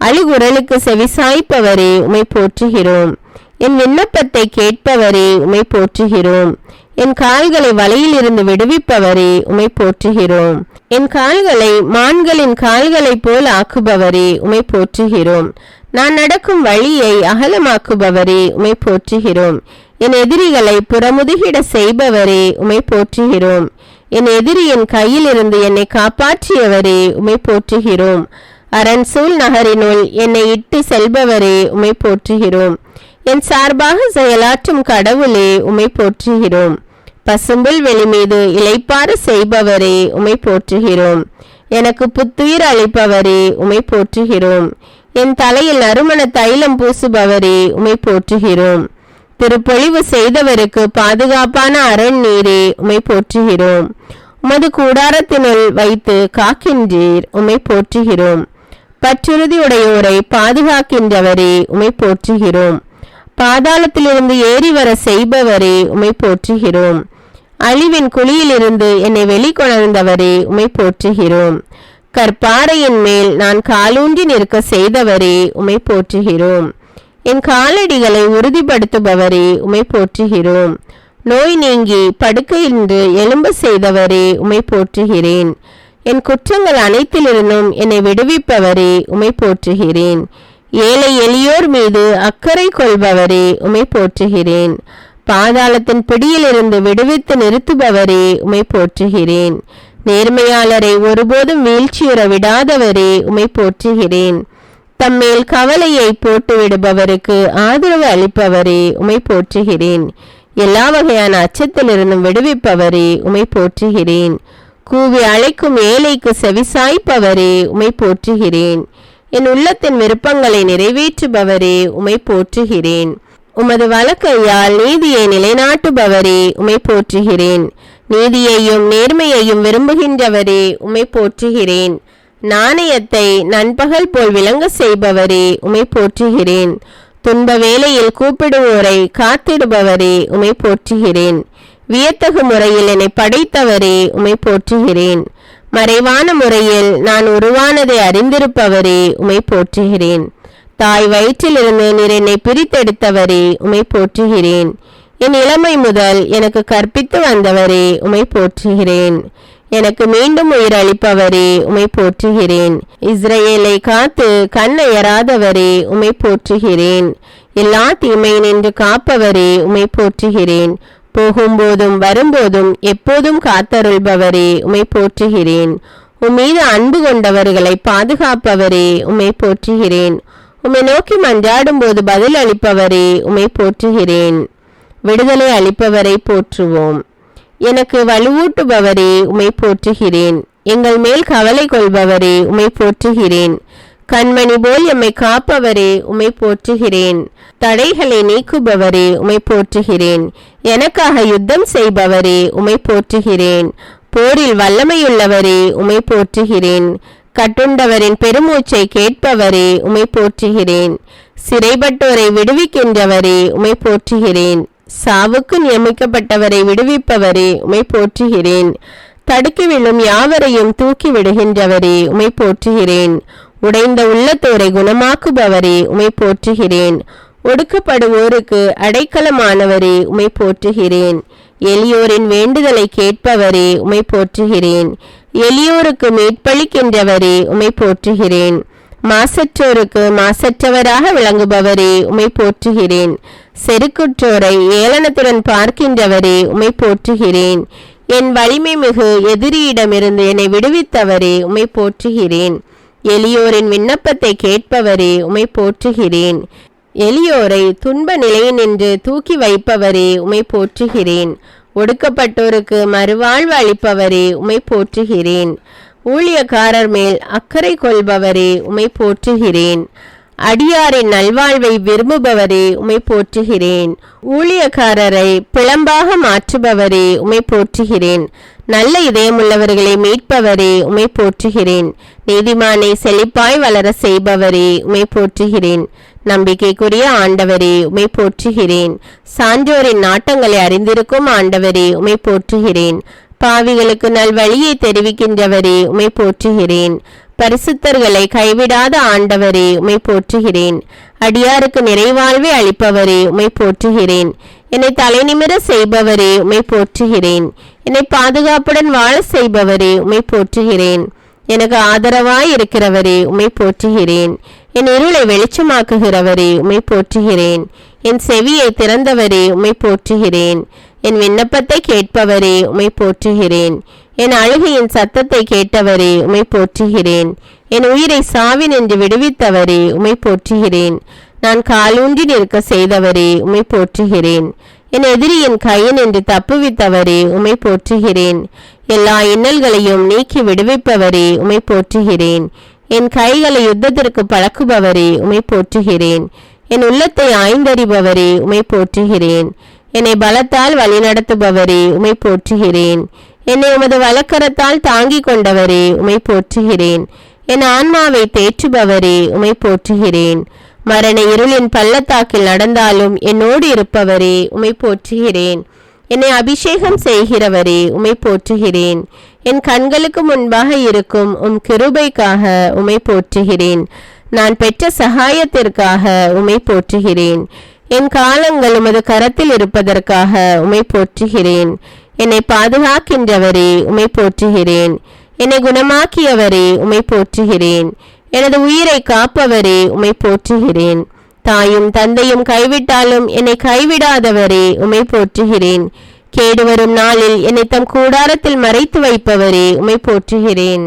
அழுகுரலுக்கு செவிசாய்ப்பவரே உம்மை போற்றுகிறோம். என் விண்ணப்பத்தை கேட்பவரே உம்மை போற்றுகிறோம். என் கால்களை வலையில் இருந்து விடுவிப்பவரே உம்மை போற்றுகிறோம். என் கால்களை மான்களின் கால்களைப் போல் ஆக்குபவரே உம்மை போற்றுகிறோம். நான் நடக்கும் வழியை அகலமாக்குபவரே உம்மை போற்றுகிறோம். என் எதிரிகளை புறமுதுகிட செய்பவரே உம்மை போற்றுகிறோம். என் எதிரியின் கையில் இருந்து என்னை காப்பாற்றியவரே உம்மை போற்றுகிறோம். அரண்சூல் நகரினுள் என்னை இட்டு செல்பவரே உம்மை போற்றுகிறோம். என் சார்பாக செயலாற்றும் கடவுளே உம்மை போற்றுகிறோம். பசும்புல் வெளி மீது இளைப்பாற செய்பவரே உம்மை போற்றுகிறோம். எனக்கு புத்துயிர் அளிப்பவரே உம்மை போற்றுகிறோம். என் தலையில் நறுமண தைலம் பூசுபவரே உம்மை போற்றுகிறோம். திருப்பொழிவு செய்தவருக்கு பாதுகாப்பான அரண் நீரே உம்மை போற்றுகிறோம். உமது கூடாரத்தினுள் வைத்து காக்கின்றீர் உம்மை போற்றுகிறோம். பற்றுறுதியுடையோரை பாதுகாக்கின்றவரே உம்மை போற்றுகிறோம். பாதாளத்திலிருந்து ஏறி வர செய்பவரே உம்மை போற்றுகிறோம். அழிவின் குழியிலிருந்து என்னை வெளிக்கொணர்ந்தவரே உம்மை போற்றுகிறோம். கற்பாறையின் மேல் நான் காலூன்றி நிற்க செய்தவரே உம்மை போற்றுகிறோம். என் காலடிகளை உறுதிப்படுத்துபவரே உம்மை போற்றுகிறோம். நோய் நீங்கி படுக்கையின்று எழும்ப செய்தவரே உம்மை போற்றுகிறேன். என் குற்றங்கள் அனைத்திலிருந்தும் என்னை விடுவிப்பவரே உம்மை போற்றுகிறேன். ஏழை எளியோர் மீது அக்கறை கொள்பவரே உம்மை போற்றுகிறேன். பாதாளத்தின் பிடியிலிருந்து விடுவித்து நிறுத்துபவரே உம்மை போற்றுகிறேன். நேர்மையாளரை ஒருபோதும் வீழ்ச்சியுற விடாதவரே உம்மை போற்றுகிறேன். தம்மேல் கவலையை போட்டு விடுபவருக்கு ஆதரவு அளிப்பவரே உம்மை போற்றுகிறேன். எல்லா வகையான அச்சத்திலிருந்தும் விடுவிப்பவரே உம்மை போற்றுகிறேன். கூவி அழைக்கும் ஏழைக்கு செவிசாய்ப்பவரே உம்மை போற்றுகிறேன். என் உள்ளத்தின் விருப்பங்களை நிறைவேற்றுபவரே உம்மை போற்றுகிறேன். உமது வலக்கையால் நீதியை நிலைநாட்டுபவரே உம்மை போற்றுகிறேன். நீதியையும் நேர்மையையும் விரும்புகின்றவரே உம்மை போற்றுகிறேன். நாணயத்தை நண்பகல் போல் விளங்க செய்பவரே உம்மை போற்றுகிறேன். துன்ப வேளையில் கூப்பிடுவோரை காத்திடுபவரே உம்மை போற்றுகிறேன். வியத்தகு முறையில் என்னை படைத்தவரே உம்மை போற்றுகிறேன். மறைவான முறையில் நான் உருவானதை அறிந்திருப்பவரே உம்மை போற்றுகிறேன். தாய் வயிற்றிலிருந்து நீர் என்னை பிரித்தெடுத்தவரே உமை போற்றுகிறேன். என் இளமை முதல் எனக்கு கற்பித்து வந்தவரே உமை போற்றுகிறேன். எனக்கு மீண்டும் உயிர் அளிப்பவரே உமை போற்றுகிறேன். இஸ்ரவேலை காத்து கண்ணயராதவரே உமை போற்றுகிறேன். எல்லா தீமையினின்று காப்பவரே உமை போற்றுகிறேன். போகும்போதும் வரும்போதும் எப்போதும் காத்தருள்பவரே உமை போற்றுகிறேன். உம்மீது அன்பு கொண்டவர்களை பாதுகாப்பவரே உமை போற்றுகிறேன். உம்மை நோக்கி மன்றாடும் போது பதில் அளிப்பவரே உமை போற்றுகிறேன். விடுதலை அளிப்பவரை போற்றுவோம். எனக்கு வலுவூட்டுபவரே உமை போற்றுகிறேன். எங்கள் மேல் கவலை கொள்பவரே உமை போற்றுகிறேன். கண்மணி போல் எம்மை காப்பவரே உமை போற்றுகிறேன். தடைகளை நீக்குபவரே உமை போற்றுகிறேன். எனக்காக யுத்தம் செய்பவரே உமை போற்றுகிறேன். போரில் வல்லமையுள்ளவரே உமை போற்றுகிறேன். கட்டுண்டவரின் பெருமூச்சை கேட்பவரே உமை போற்றுகிறேன். சிறைப்பட்டோரை விடுவிக்கின்றவரே உமை போற்றுகிறேன். சாவுக்கு நியமிக்கப்பட்டவரை விடுவிப்பவரே உமை போற்றுகிறேன். தடுக்கி விழும் யாவரையும் தூக்கி விடுகின்றவரே உமை போற்றுகிறேன். உடைந்த உள்ளத்தோரை குணமாக்குபவரே உமை போற்றுகிறேன். ஒடுக்கப்படுவோருக்கு அடைக்கலமானவரே உமை போற்றுகிறேன். எளியோரின் வேண்டுதலை கேட்பவரே உமை போற்றுகிறேன். எளியோருக்கு மீட்பளிக்கின்றவரே உமை போற்றுகிறேன். மாசற்றோருக்கு மாசற்றவராக விளங்குபவரே உமை போற்றுகிறேன். செருக்குற்றோரை ஏளனத்துடன் பார்க்கின்றவரே உமை போற்றுகிறேன். என் வலிமை மிகு எதிரியிடமிருந்து என்னை விடுவித்தவரே உமை போற்றுகிறேன். எளியோரின் விண்ணப்பத்தை கேட்பவரே உமை போற்றுகிறேன். எளியோரை துன்ப நிலையினின்று தூக்கி வைப்பவரே உமை போற்றுகிறேன். ஒடுக்கப்பட்டோருக்கு மறுவாழ்வு அளிப்பவரே உமை போற்றுகிறேன். ஊழியக்காரர் மேல் அக்கறை கொள்பவரே உமை போற்றுகிறேன். அடியாரின் நல்வாழ்வை விரும்புபவரே உமை போற்றுகிறேன். ஊழியக்காரரை பிளம்பாக மாற்றுபவரே உமை போற்றுகிறேன். நல்ல இதயமுள்ளவர்களை மீட்பவரே உமை போற்றுகிறேன். நீதிமானை செழிப்பாய் வளர செய்பவரே உமை போற்றுகிறேன். நம்பிக்கைக்குரிய ஆண்டவரே உமை போற்றுகிறேன். சான்றோரின் நாட்டங்களை அறிந்திருக்கும் ஆண்டவரே உமை போற்றுகிறேன். பாவிகளுக்கு நல்வழியை தெரிவிக்கின்றவரே உமை போற்றுகிறேன். பரிசுத்தர்களை கைவிடாத ஆண்டவரே உமை போற்றுகிறேன். அடியாருக்கு நிறைவாழ்வை அளிப்பவரே உமை போற்றுகிறேன். என்னை தலைநிமிர செய்பவரே உமை போற்றுகிறேன். என்னை பாதுகாப்புடன் வாழ செய்பவரே உமை போற்றுகிறேன். எனக்கு ஆதரவாய் இருக்கிறவரே உமை போற்றுகிறேன். என் இருளை வெளிச்சமாக்குகிறவரே உமை போற்றுகிறேன். என் செவியை திறந்தவரே உமை போற்றுகிறேன். என் விண்ணப்பத்தை கேட்பவரே உமை போற்றுகிறேன். என் அழுகையின் சத்தத்தை கேட்டவரே உமை போற்றுகிறேன். என் உயிரை சாவினின்று விடுவித்தவரே உமை போற்றுகிறேன். நான் காலூன்றி நிற்க செய்தவரே உமை போற்றுகிறேன். என் எதிரியின் கையினின்று தப்புவித்தவரே உமை போற்றுகிறேன். எல்லா இன்னல்களையும் நீக்கி விடுவிப்பவரே உமை போற்றுகிறேன். என் கைகளை யுத்தத்திற்கு பழக்குபவரே உமை போற்றுகிறேன். என் உள்ளத்தை ஆய்ந்தறிபவரே உமை போற்றுகிறேன். என்னை பலத்தால் வழிநடத்துபவரே உமை போற்றுகிறேன். என்னை உமது வலக்கரத்தால் தாங்கிக் கொண்டவரே உமை போற்றுகிறேன். என் ஆன்மாவை தேற்றுபவரே உமை போற்றுகிறேன். மரண இருளின் பள்ளத்தாக்கில் நடந்தாலும் என்னோடு இருப்பவரே உமை போற்றுகிறேன். என்னை அபிஷேகம் செய்கிறவரே உமை போற்றுகிறேன். என் கண்களுக்கு முன்பாக இருக்கும் உம் கிருபைக்காக உமை போற்றுகிறேன். நான் பெற்ற சகாயத்திற்காக உமை போற்றுகிறேன். என் காலங்கள் உமது கரத்தில் இருப்பதற்காக உமை போற்றுகிறேன். என்னை பாதுகாக்கின்றவரே உமை போற்றுகிறேன். என்னை குணமாக்கியவரே உமை போற்றுகிறேன். எனது உயிரை காப்பவரே உமை போற்றுகிறேன். தாயும் தந்தையும் கைவிட்டாலும் என்னை கைவிடாதவரே உமை போற்றுகிறேன். கேடு வரும் நாளில் என்னை தம் கூடாரத்தில் மறைத்து வைப்பவரே உமை போற்றுகிறேன்.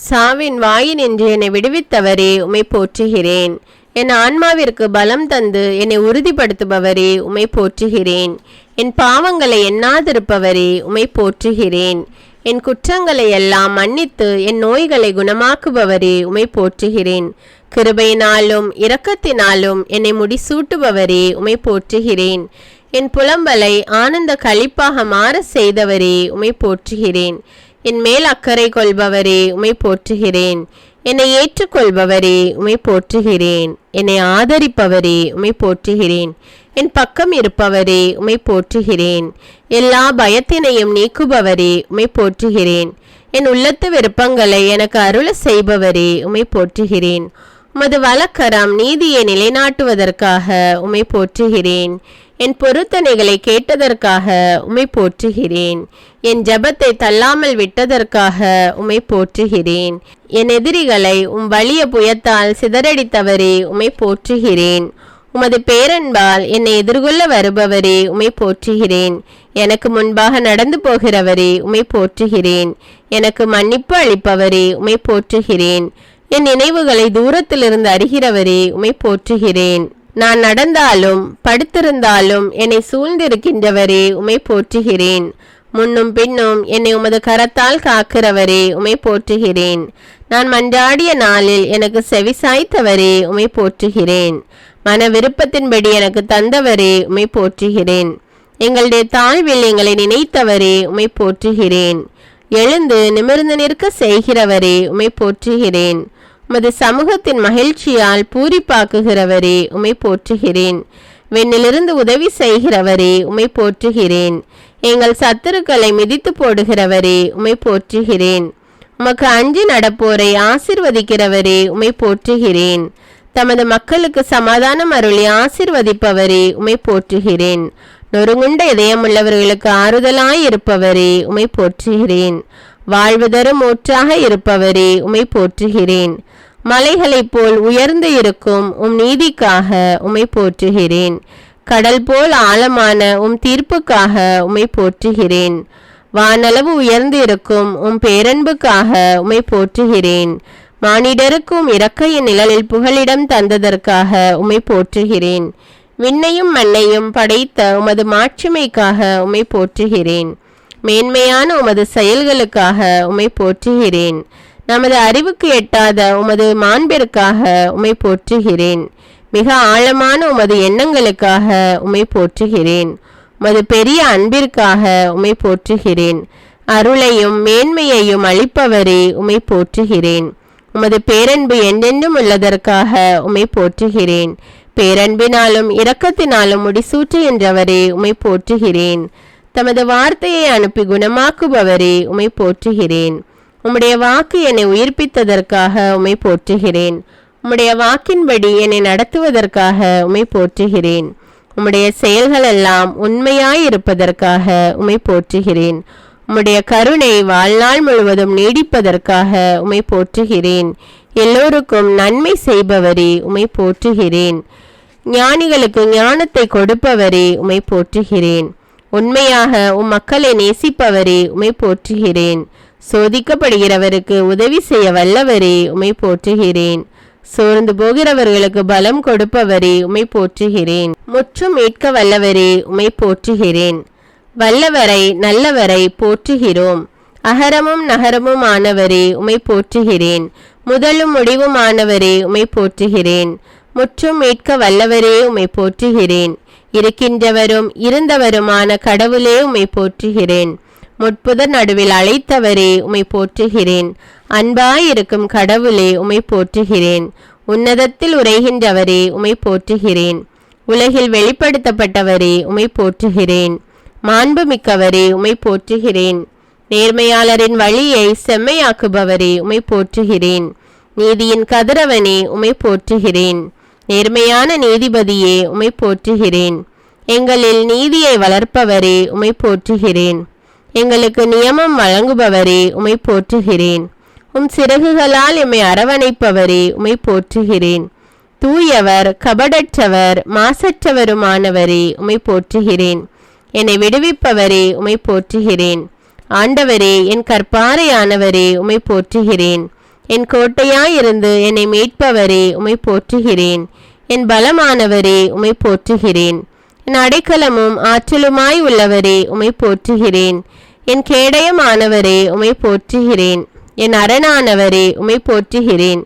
சாவின் வாயினின்று என்னை விடுவித்தவரே உமை போற்றுகிறேன். என் ஆன்மாவிற்கு பலம் தந்து என்னை உறுதிப்படுத்துபவரே உமை போற்றுகிறேன். என் பாவங்களை எண்ணாதிருப்பவரே உமை போற்றுகிறேன். என் குற்றங்களை எல்லாம் மன்னித்து என் நோய்களை குணமாக்குபவரே உமை போற்றுகிறேன். கிருபையினாலும் இரக்கத்தினாலும் என்னை முடிசூட்டுபவரே உமை போற்றுகிறேன். என் புலம்பலை ஆனந்த களிப்பாக மாற செய்தவரே உமை போற்றுகிறேன். என் மேல் அக்கறை கொள்பவரே உமை போற்றுகிறேன். என்னை ஏற்றுக்கொள்பவரே உமை போற்றுகிறேன். என்னை ஆதரிப்பவரே உமை போற்றுகிறேன். என் பக்கம் இருப்பவரே உமை போற்றுகிறேன். எல்லா பயத்தினையும் நீக்குபவரே உமை போற்றுகிறேன். என் உள்ளத்து விருப்பங்களை எனக்கு அருள செய்பவரே உமை போற்றுகிறேன். உமது வலக்கரம் நீதியை நிலைநாட்டுவதற்காக உம்மை போற்றுகிறேன். என் பொருத்தனைகளை கேட்டதற்காக உம்மை போற்றுகிறேன். என் ஜெபத்தை தள்ளாமல் விட்டதற்காக உம்மை போற்றுகிறேன். என் எதிரிகளை வலிய புயத்தால் சிதறடித்தவரே உம்மை போற்றுகிறேன். உமது பேரன்பால் என்னை எதிர்கொள்ள வருபவரே உம்மை போற்றுகிறேன். எனக்கு முன்பாக நடந்து போகிறவரே உம்மை போற்றுகிறேன். எனக்கு மன்னிப்பு அளிப்பவரே உம்மை போற்றுகிறேன். என் நினைவுகளை தூரத்திலிருந்து அறிகிறவரே உம்மை போற்றுகிறேன். நான் நடந்தாலும் படுத்திருந்தாலும் என்னை சூழ்ந்திருக்கின்றவரே உம்மை போற்றுகிறேன். முன்னும் பின்னும் என்னை உமது கரத்தால் காக்கிறவரே உம்மை போற்றுகிறேன். நான் மன்றாடிய நாளில் எனக்கு செவிசாய்த்தவரே உம்மை போற்றுகிறேன். மன விருப்பத்தின்படி எனக்கு தந்தவரே உம்மை போற்றுகிறேன். எங்களுடைய தாழ்வில் எங்களை நினைத்தவரே உம்மை போற்றுகிறேன். எழுந்து நிமிர்ந்து நிற்க செய்கிறவரே உம்மை போற்றுகிறேன். உமது சமூகத்தின் மகிழ்ச்சியால் பூரிப்பாக்குகிறவரே உம்மை போற்றுகிறேன். விண்ணிலிருந்து உதவி செய்கிறவரே உம்மை போற்றுகிறேன். எங்கள் சத்துருக்களை மிதித்து போடுகிறவரே உம்மை போற்றுகிறேன். உமக்கு அஞ்சி நடப்போரை ஆசிர்வதிக்கிறவரே உம்மை போற்றுகிறேன். தமது மக்களுக்கு சமாதானம் அருளி ஆசிர்வதிப்பவரே உம்மை போற்றுகிறேன். நொறுங்குண்ட இதயமுள்ளவர்களுக்கு ஆறுதலாய் இருப்பவரே உம்மை போற்றுகிறேன். வாழ்வு தரும் ஊற்றாக இருப்பவரே உம்மை போற்றுகிறேன். மலைகளைப் போல் உயர்ந்து இருக்கும் நீதிக்காக உம்மை போற்றுகிறேன். கடல் போல் ஆழமான தீர்ப்புக்காக உம்மை போற்றுகிறேன். வானளவு உயர்ந்து இருக்கும் பேரன்புக்காக உம்மை போற்றுகிறேன். மானிடருக்கும் இறக்கையின் நிழலில் புகலிடம் தந்ததற்காக உம்மை போற்றுகிறேன். விண்ணையும் மண்ணையும் படைத்த உமது மாட்சிமைக்காக உம்மை போற்றுகிறேன். மேன்மையான உமது செயல்களுக்காக உம்மை போற்றுகிறேன். நமது அறிவுக்கு எட்டாத உமது மாண்பிற்காக உம்மை போற்றுகிறேன். மிக ஆழமான உமது எண்ணங்களுக்காக உம்மை போற்றுகிறேன். உமது பெரிய அன்பிற்காக உம்மை போற்றுகிறேன். அருளையும் மேன்மையையும் அளிப்பவரே உம்மை போற்றுகிறேன். உமது பேரன்பு என்றென்றும் உள்ளதற்காக உம்மை போற்றுகிறேன். பேரன்பினாலும் இரக்கத்தினாலும் முடிசூற்றுகின்றவரே உம்மை போற்றுகிறேன். தமது வார்த்தையை அனுப்பி குணமாக்குபவரே உம்மை போற்றுகிறேன். உம்முடைய வாக்கு என்னை உயிர்ப்பித்ததற்காக உம்மை போற்றுகிறேன். உம்முடைய வாக்கின்படி என்னை நடத்துவதற்காக உம்மை போற்றுகிறேன். உம்முடைய செயல்கள் எல்லாம் உண்மையாயிருப்பதற்காக உம்மை போற்றுகிறேன். உம்முடைய கருணை வாழ்நாள் முழுவதும் நீடிப்பதற்காக உம்மை போற்றுகிறேன். எல்லோருக்கும் நன்மை செய்பவரே உம்மை போற்றுகிறேன். ஞானிகளுக்கு ஞானத்தை கொடுப்பவரே உம்மை போற்றுகிறேன். உண்மையாக மக்களை நேசிப்பவரே உம்மை போற்றுகிறேன். சோதிக்கப்படுகிறவருக்கு உதவி செய்ய வல்லவரே உம்மை போற்றுகிறேன். சோர்ந்து போகிறவர்களுக்கு பலம் கொடுப்பவரே உம்மை போற்றுகிறேன். முற்றும் மீட்க வல்லவரே உம்மை போற்றுகிறேன். வல்லவரை நல்லவரை போற்றுகிறோம். அகரமும் நகரமும் ஆனவரே உம்மை போற்றுகிறேன். முதலும் முடிவுமானவரே உம்மை போற்றுகிறேன். முற்றும் மீட்க வல்லவரே உம்மை போற்றுகிறேன். இருக்கின்றவரும் இருந்தவருமான கடவுளே உம்மை போற்றுகிறேன். முட்புதர் நடுவில் அழைத்தவரே உம்மை போற்றுகிறேன். அன்பாயிருக்கும் கடவுளே உம்மை போற்றுகிறேன். உன்னதத்தில் உரைகின்றவரே உம்மை போற்றுகிறேன். உலகில் வெளிப்படுத்தப்பட்டவரே உம்மை போற்றுகிறேன். மாண்புமிக்கவரே உம்மை போற்றுகிறேன். நேர்மையாளரின் வழியை செம்மையாக்குபவரே உம்மை போற்றுகிறேன். நீதியின் கதிரவனே உம்மை போற்றுகிறேன். நேர்மையான நீதிபதியே உம்மை போற்றுகிறேன். எங்களில் நீதியை வளர்ப்பவரே உம்மை போற்றுகிறேன். எங்களுக்கு நியமம் வழங்குபவரே உம்மை போற்றுகிறேன். சிறகுகளால் எம்மை அரவணைப்பவரே உம்மை போற்றுகிறேன். தூயவர் கபடற்றவர் மாசற்றவருமானவரே உம்மை போற்றுகிறேன். என்னை விடுவிப்பவரே உம்மை போற்றுகிறேன். ஆண்டவரே என் கற்பாரையானவரே உம்மை போற்றுகிறேன். என் கோட்டையாயிருந்து என்னை மீட்பவரே உம்மை போற்றுகிறேன். என் பலமானவரே உம்மை போற்றுகிறேன். என் அடைக்கலமும் ஆற்றலுமாய் உள்ளவரே உம்மை போற்றுகிறேன். என் கேடயமானவரே உம்மை போற்றுகிறேன். என் அரணானவரே உம்மை போற்றுகிறேன்.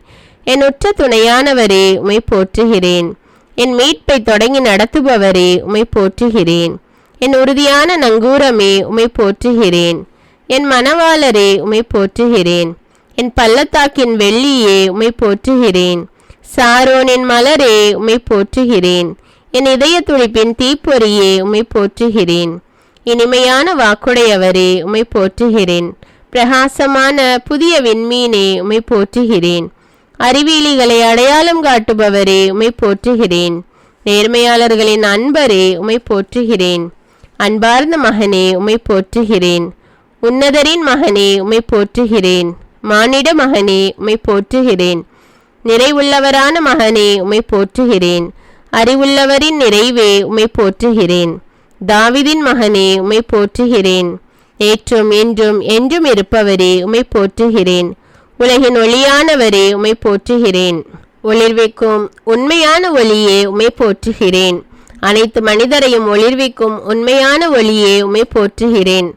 என் உற்ற துணையானவரே உம்மை போற்றுகிறேன். என் மீட்பை தொடங்கி நடத்துபவரே உம்மை போற்றுகிறேன். என் உறுதியான நங்கூரமே உம்மை போற்றுகிறேன். என் மணவாளரே உம்மை போற்றுகிறேன். என் பள்ளத்தாக்கின் வெள்ளியே உம்மை போற்றுகிறேன். சாரோனின் மலரே உம்மை போற்றுகிறேன். என் இதய துடிப்பின் தீப்பொறியே உம்மை போற்றுகிறேன். இனிமையான வாக்குடையவரே உம்மை போற்றுகிறேன். பிரகாசமான புதிய விண்மீனே உம்மை போற்றுகிறேன். அறிவியலிகளை அடையாளம் காட்டுபவரே உம்மை போற்றுகிறேன். நேர்மையாளர்களின் அன்பரே உம்மை போற்றுகிறேன். அன்பார்ந்த மகனே உம்மை போற்றுகிறேன். உன்னதரின் மகனே உம்மை போற்றுகிறேன். மானிட மகனே உம்மை போற்றுகிறேன். நிறைவுள்ளவரான மகனே உம்மை போற்றுகிறேன். அறிவுள்ளவரின் நிறைவே உம்மை போற்றுகிறேன். தாவீதின் மகனே உம்மை போற்றுகிறேன். ஏற்றும் என்றும் என்றும் இருப்பவரே உம்மை போற்றுகிறேன். உலகின் ஒளியானவரே உம்மை போற்றுகிறேன். ஒளிர்விக்கும் உண்மையான ஒளியே உம்மை போற்றுகிறேன். அனைத்து மனிதரையும் ஒளிர்விக்கும் உண்மையான ஒளியே உம்மை போற்றுகிறேன்.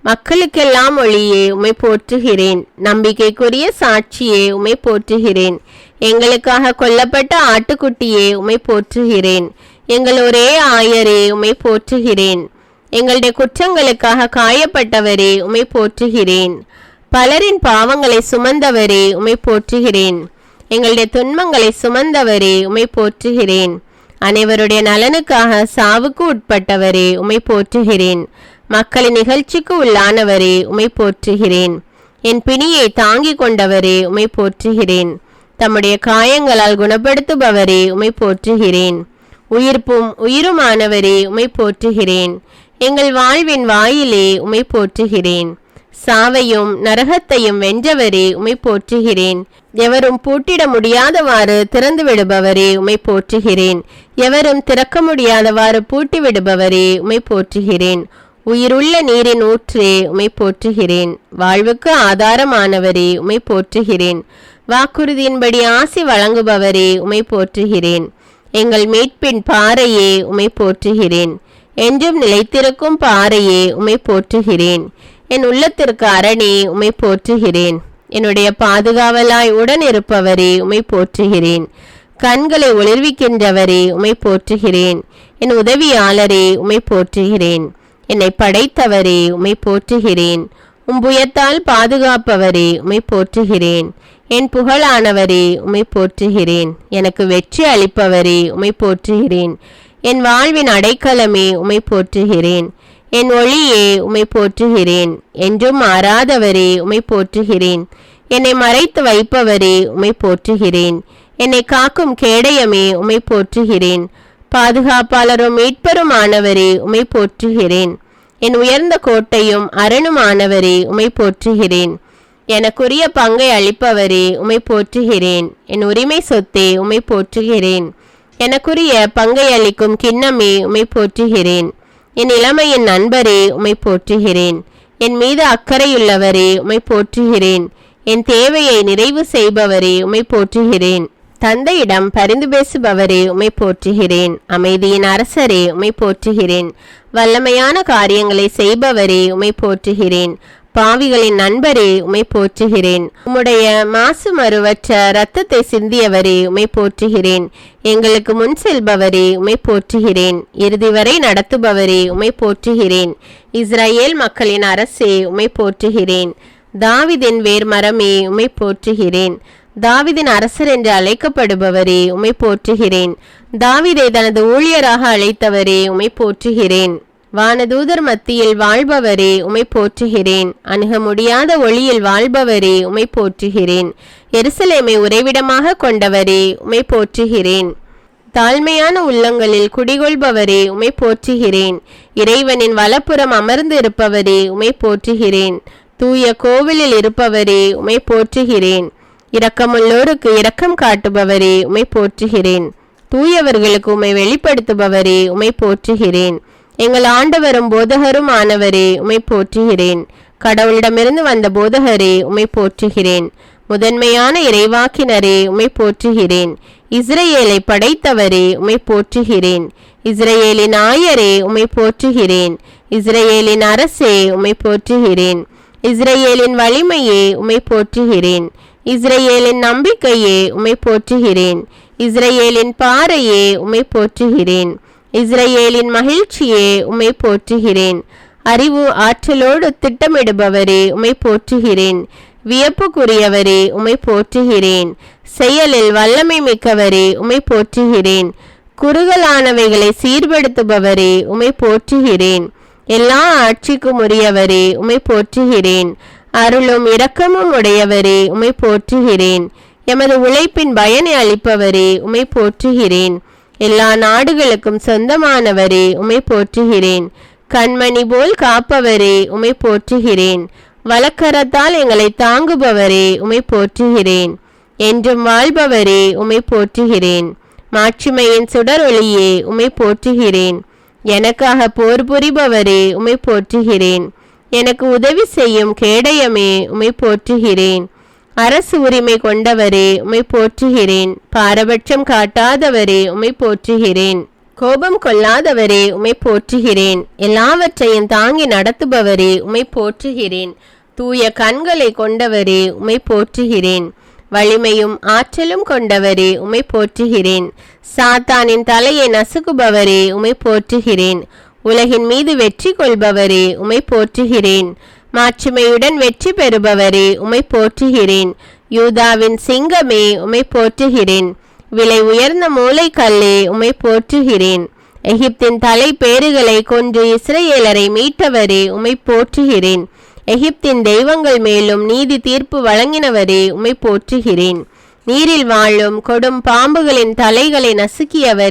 மக்களுக்கெல்லாம் ஒளியே உம்மை போற்றுகிறேன். நம்பிக்கைக்குரிய சாட்சியே உம்மை போற்றுகிறேன். எங்களுக்காக கொல்லப்பட்ட ஆட்டுக்குட்டியே உம்மை போற்றுகிறேன். எங்கள் ஒரே ஆயரே உம்மை போற்றுகிறேன். எங்களுடைய குற்றங்களுக்காக காயப்பட்டவரே உம்மை போற்றுகிறேன். பலரின் பாவங்களை சுமந்தவரே உம்மை போற்றுகிறேன். எங்களுடைய துன்பங்களை சுமந்தவரே உம்மை போற்றுகிறேன். அனைவருடைய நலனுக்காக சாவுக்கு உட்பட்டவரே உம்மை போற்றுகிறேன். மக்களின் நிகழ்ச்சிக்கு உள்ளானவரே உம்மை போற்றுகிறேன். என் பிணியை தாங்கிக் கொண்டவரே உம்மை போற்றுகிறேன். தம்முடைய காயங்களால் குணப்படுத்துபவரே உம்மை போற்றுகிறேன். உயிர்ப்பும் உயிருமானவரே உம்மை போற்றுகிறேன். எங்கள் வாழ்வின் வாயிலே உம்மை போற்றுகிறேன். சாவையும் நரகத்தையும் வென்றவரே உம்மை போற்றுகிறேன். எவரும் பூட்டிட முடியாதவாறு திறந்து விடுபவரே உம்மை போற்றுகிறேன். எவரும் திறக்க முடியாதவாறு பூட்டி விடுபவரே உம்மை போற்றுகிறேன். உயிருள்ள நீரின் ஊற்றே உம்மை போற்றுகிறேன். வாழ்வுக்கு ஆதாரமானவரே உம்மை போற்றுகிறேன். வாக்குறுதியின்படி ஆசி வழங்குபவரே உம்மை போற்றுகிறேன். எங்கள் மீட்பின் பாறையே உம்மை போற்றுகிறேன். என்றும் நிலைத்திருக்கும் பாறையே உம்மை போற்றுகிறேன். என் உள்ளத்திற்கு அரணே உம்மை போற்றுகிறேன். என்னுடைய பாதுகாவலாய் உடன் இருப்பவரே உம்மை போற்றுகிறேன். கண்களை ஒளிர்விக்கின்றவரே உம்மை போற்றுகிறேன். என் உதவியாளரே உம்மை போற்றுகிறேன். என்னை படைத்தவரே உம்மை போற்றுகிறேன். உம்புயத்தால் பாதுகாப்பவரே உம்மை போற்றுகிறேன். என் புகழானவரே உம்மை போற்றுகிறேன். எனக்கு வெற்றி அளிப்பவரே உம்மை போற்றுகிறேன். என் வாழ்வின் அடைக்கலமே உம்மை போற்றுகிறேன். என் ஒளியே உம்மை போற்றுகிறேன். என்றும் மாறாதவரே உம்மை போற்றுகிறேன். என்னை மறைத்து வைப்பவரே உம்மை போற்றுகிறேன். என்னை காக்கும் கேடயமே உம்மை போற்றுகிறேன். பாதுகாப்பாளரும் மீட்பருமானவரே உம்மை போற்றுகிறேன். என் உயர்ந்த கோட்டையும் அரணுமானவரே உம்மை போற்றுகிறேன். எனக்குரிய பங்கை அளிப்பவரே உம்மை போற்றுகிறேன். என் உரிமை சொத்தே உம்மை போற்றுகிறேன். எனக்குரிய பங்கை அளிக்கும் கிண்ணமே உம்மை போற்றுகிறேன். என் இளமையின் நண்பரே உம்மை போற்றுகிறேன். என் மீது அக்கறையுள்ளவரே உம்மை போற்றுகிறேன். என் தேவையை நிறைவு செய்பவரே உம்மை போற்றுகிறேன். தந்தையிடம் பரிந்து பேசுபவரே உம்மை போற்றுகிறேன். அமைதியின் அரசரே உம்மை போற்றுகிறேன். வல்லமையான காரியங்களை செய்பவரே உம்மை போற்றுகிறேன். பாவிகளின் நண்பரே உம்மை போற்றுகிறேன். உம்முடைய மாசு மறுவற்ற இரத்தத்தை சிந்தியவரே உம்மை போற்றுகிறேன். எங்களுக்கு முன் செல்பவரே உம்மை போற்றுகிறேன். இறுதி வரை நடத்துபவரே உம்மை போற்றுகிறேன். இஸ்ரவேல் மக்களின் அரசே உம்மை போற்றுகிறேன். தாவீதின் வேர் மரமே உம்மை போற்றுகிறேன். தாவீதின் அரசர் என்று அழைக்கப்படுபவரே உம்மை போற்றுகிறேன். தாவீதை தனது ஊழியராக அழைத்தவரே உம்மை போற்றுகிறேன். வானதூதர் மத்தியில் வாழ்பவரே உம்மை போற்றுகிறேன். அணுக முடியாத ஒளியில் வாழ்பவரே உம்மை போற்றுகிறேன். எருசலேமை உறைவிடமாக கொண்டவரே உம்மை போற்றுகிறேன். தாழ்மையான உள்ளங்களில் குடிகொள்பவரே உம்மை போற்றுகிறேன். இறைவனின் வலப்புறம் அமர்ந்து இருப்பவரே உம்மை போற்றுகிறேன். தூய கோவிலில் இருப்பவரே உம்மை போற்றுகிறேன். இரக்கமுள்ளோருக்கு இரக்கம் காட்டுபவரே உம்மை போற்றுகிறேன். தூயவர்களுக்கு உம்மை வெளிப்படுத்துபவரே உம்மை போற்றுகிறேன். எங்கள் ஆண்டவரும் போதகரும் ஆனவரே உம்மை போற்றுகிறேன். கடவுளிடமிருந்து வந்த போதகரே உம்மை போற்றுகிறேன். முதன்மையான இறைவாக்கினரே உம்மை போற்றுகிறேன். இஸ்ரவேலை படைத்தவரே உம்மை போற்றுகிறேன். இஸ்ரவேலின் ஆயரே உம்மை போற்றுகிறேன். இஸ்ரவேலின் அரசே உம்மை போற்றுகிறேன். இஸ்ரவேலின் வலிமையே உம்மை போற்றுகிறேன். இஸ்ரவேலின் நம்பிக்கையே உம்மை போற்றுகிறேன். இஸ்ரவேலின் பாறையே உம்மை போற்றுகிறேன். இஸ்ரவேலின் மகிழ்ச்சியே உம்மை போற்றுகிறேன். அறிவு ஆற்றலோடு திட்டமிடுபவரே உம்மை போற்றுகிறேன். வியப்புக்குரியவரே உம்மை போற்றுகிறேன். செயலில் வல்லமை மிக்கவரே உம்மை போற்றுகிறேன். குறுகலானவைகளை சீர்படுத்துபவரே உம்மை போற்றுகிறேன். எல்லா ஆட்சிக்கும் உரியவரே உம்மை போற்றுகிறேன். அருளும் இரக்கமும் உடையவரே உம்மை போற்றுகிறேன். எமது உழைப்பின் பயனை அளிப்பவரே உம்மை போற்றுகிறேன். எல்லா நாடுகளுக்கும் சொந்தமானவரே உம்மை போற்றுகிறேன். கண்மணி போல் காப்பவரே உம்மை போற்றுகிறேன். வலக்கரத்தால் எங்களை தாங்குபவரே உம்மை போற்றுகிறேன். என்றும் வாழ்பவரே உம்மை போற்றுகிறேன். மாட்சிமையின் சுடர் ஒளியே உம்மை போற்றுகிறேன். எனக்காக போர் புரிபவரே உம்மை போற்றுகிறேன். எனக்கு உதவி செய்யும் கேடயமே உம்மை போற்றுகிறேன். அரசு உரிமை கொண்டவரே உம்மை போற்றுகிறேன். பாரபட்சம் காட்டாதவரே உம்மை போற்றுகிறேன். கோபம் கொள்ளாதவரே உம்மை போற்றுகிறேன். எல்லாவற்றையும் தாங்கி நடத்துபவரே உம்மை போற்றுகிறேன். தூய கண்களை கொண்டவரே உம்மை போற்றுகிறேன். வலிமையும் ஆற்றலும் கொண்டவரே உம்மை போற்றுகிறேன். சாத்தானின் தலையை நசுக்குபவரே உம்மை போற்றுகிறேன். உலகின் மீது வெற்றி கொள்பவரே உம்மை போற்றுகிறேன். மாட்சிமையுடன் வெற்றி பெறுபவரே உம்மை போற்றுகிறேன். யூதாவின் சிங்கமே உம்மை போற்றுகிறேன். விலை உயர்ந்த மூளைக்கல்லே உம்மை போற்றுகிறேன். எகிப்தின் தலை பேறுகளை கொன்று இஸ்ரேலரை மீட்டவரே உம்மை போற்றுகிறேன். எகிப்தின் தெய்வங்கள் மேலும் நீதி தீர்ப்பு வழங்கினவரே உம்மை போற்றுகிறேன். நீரில் வாழும் கொடும் பாம்புகளின் தலைகளை நசுக்கியவரே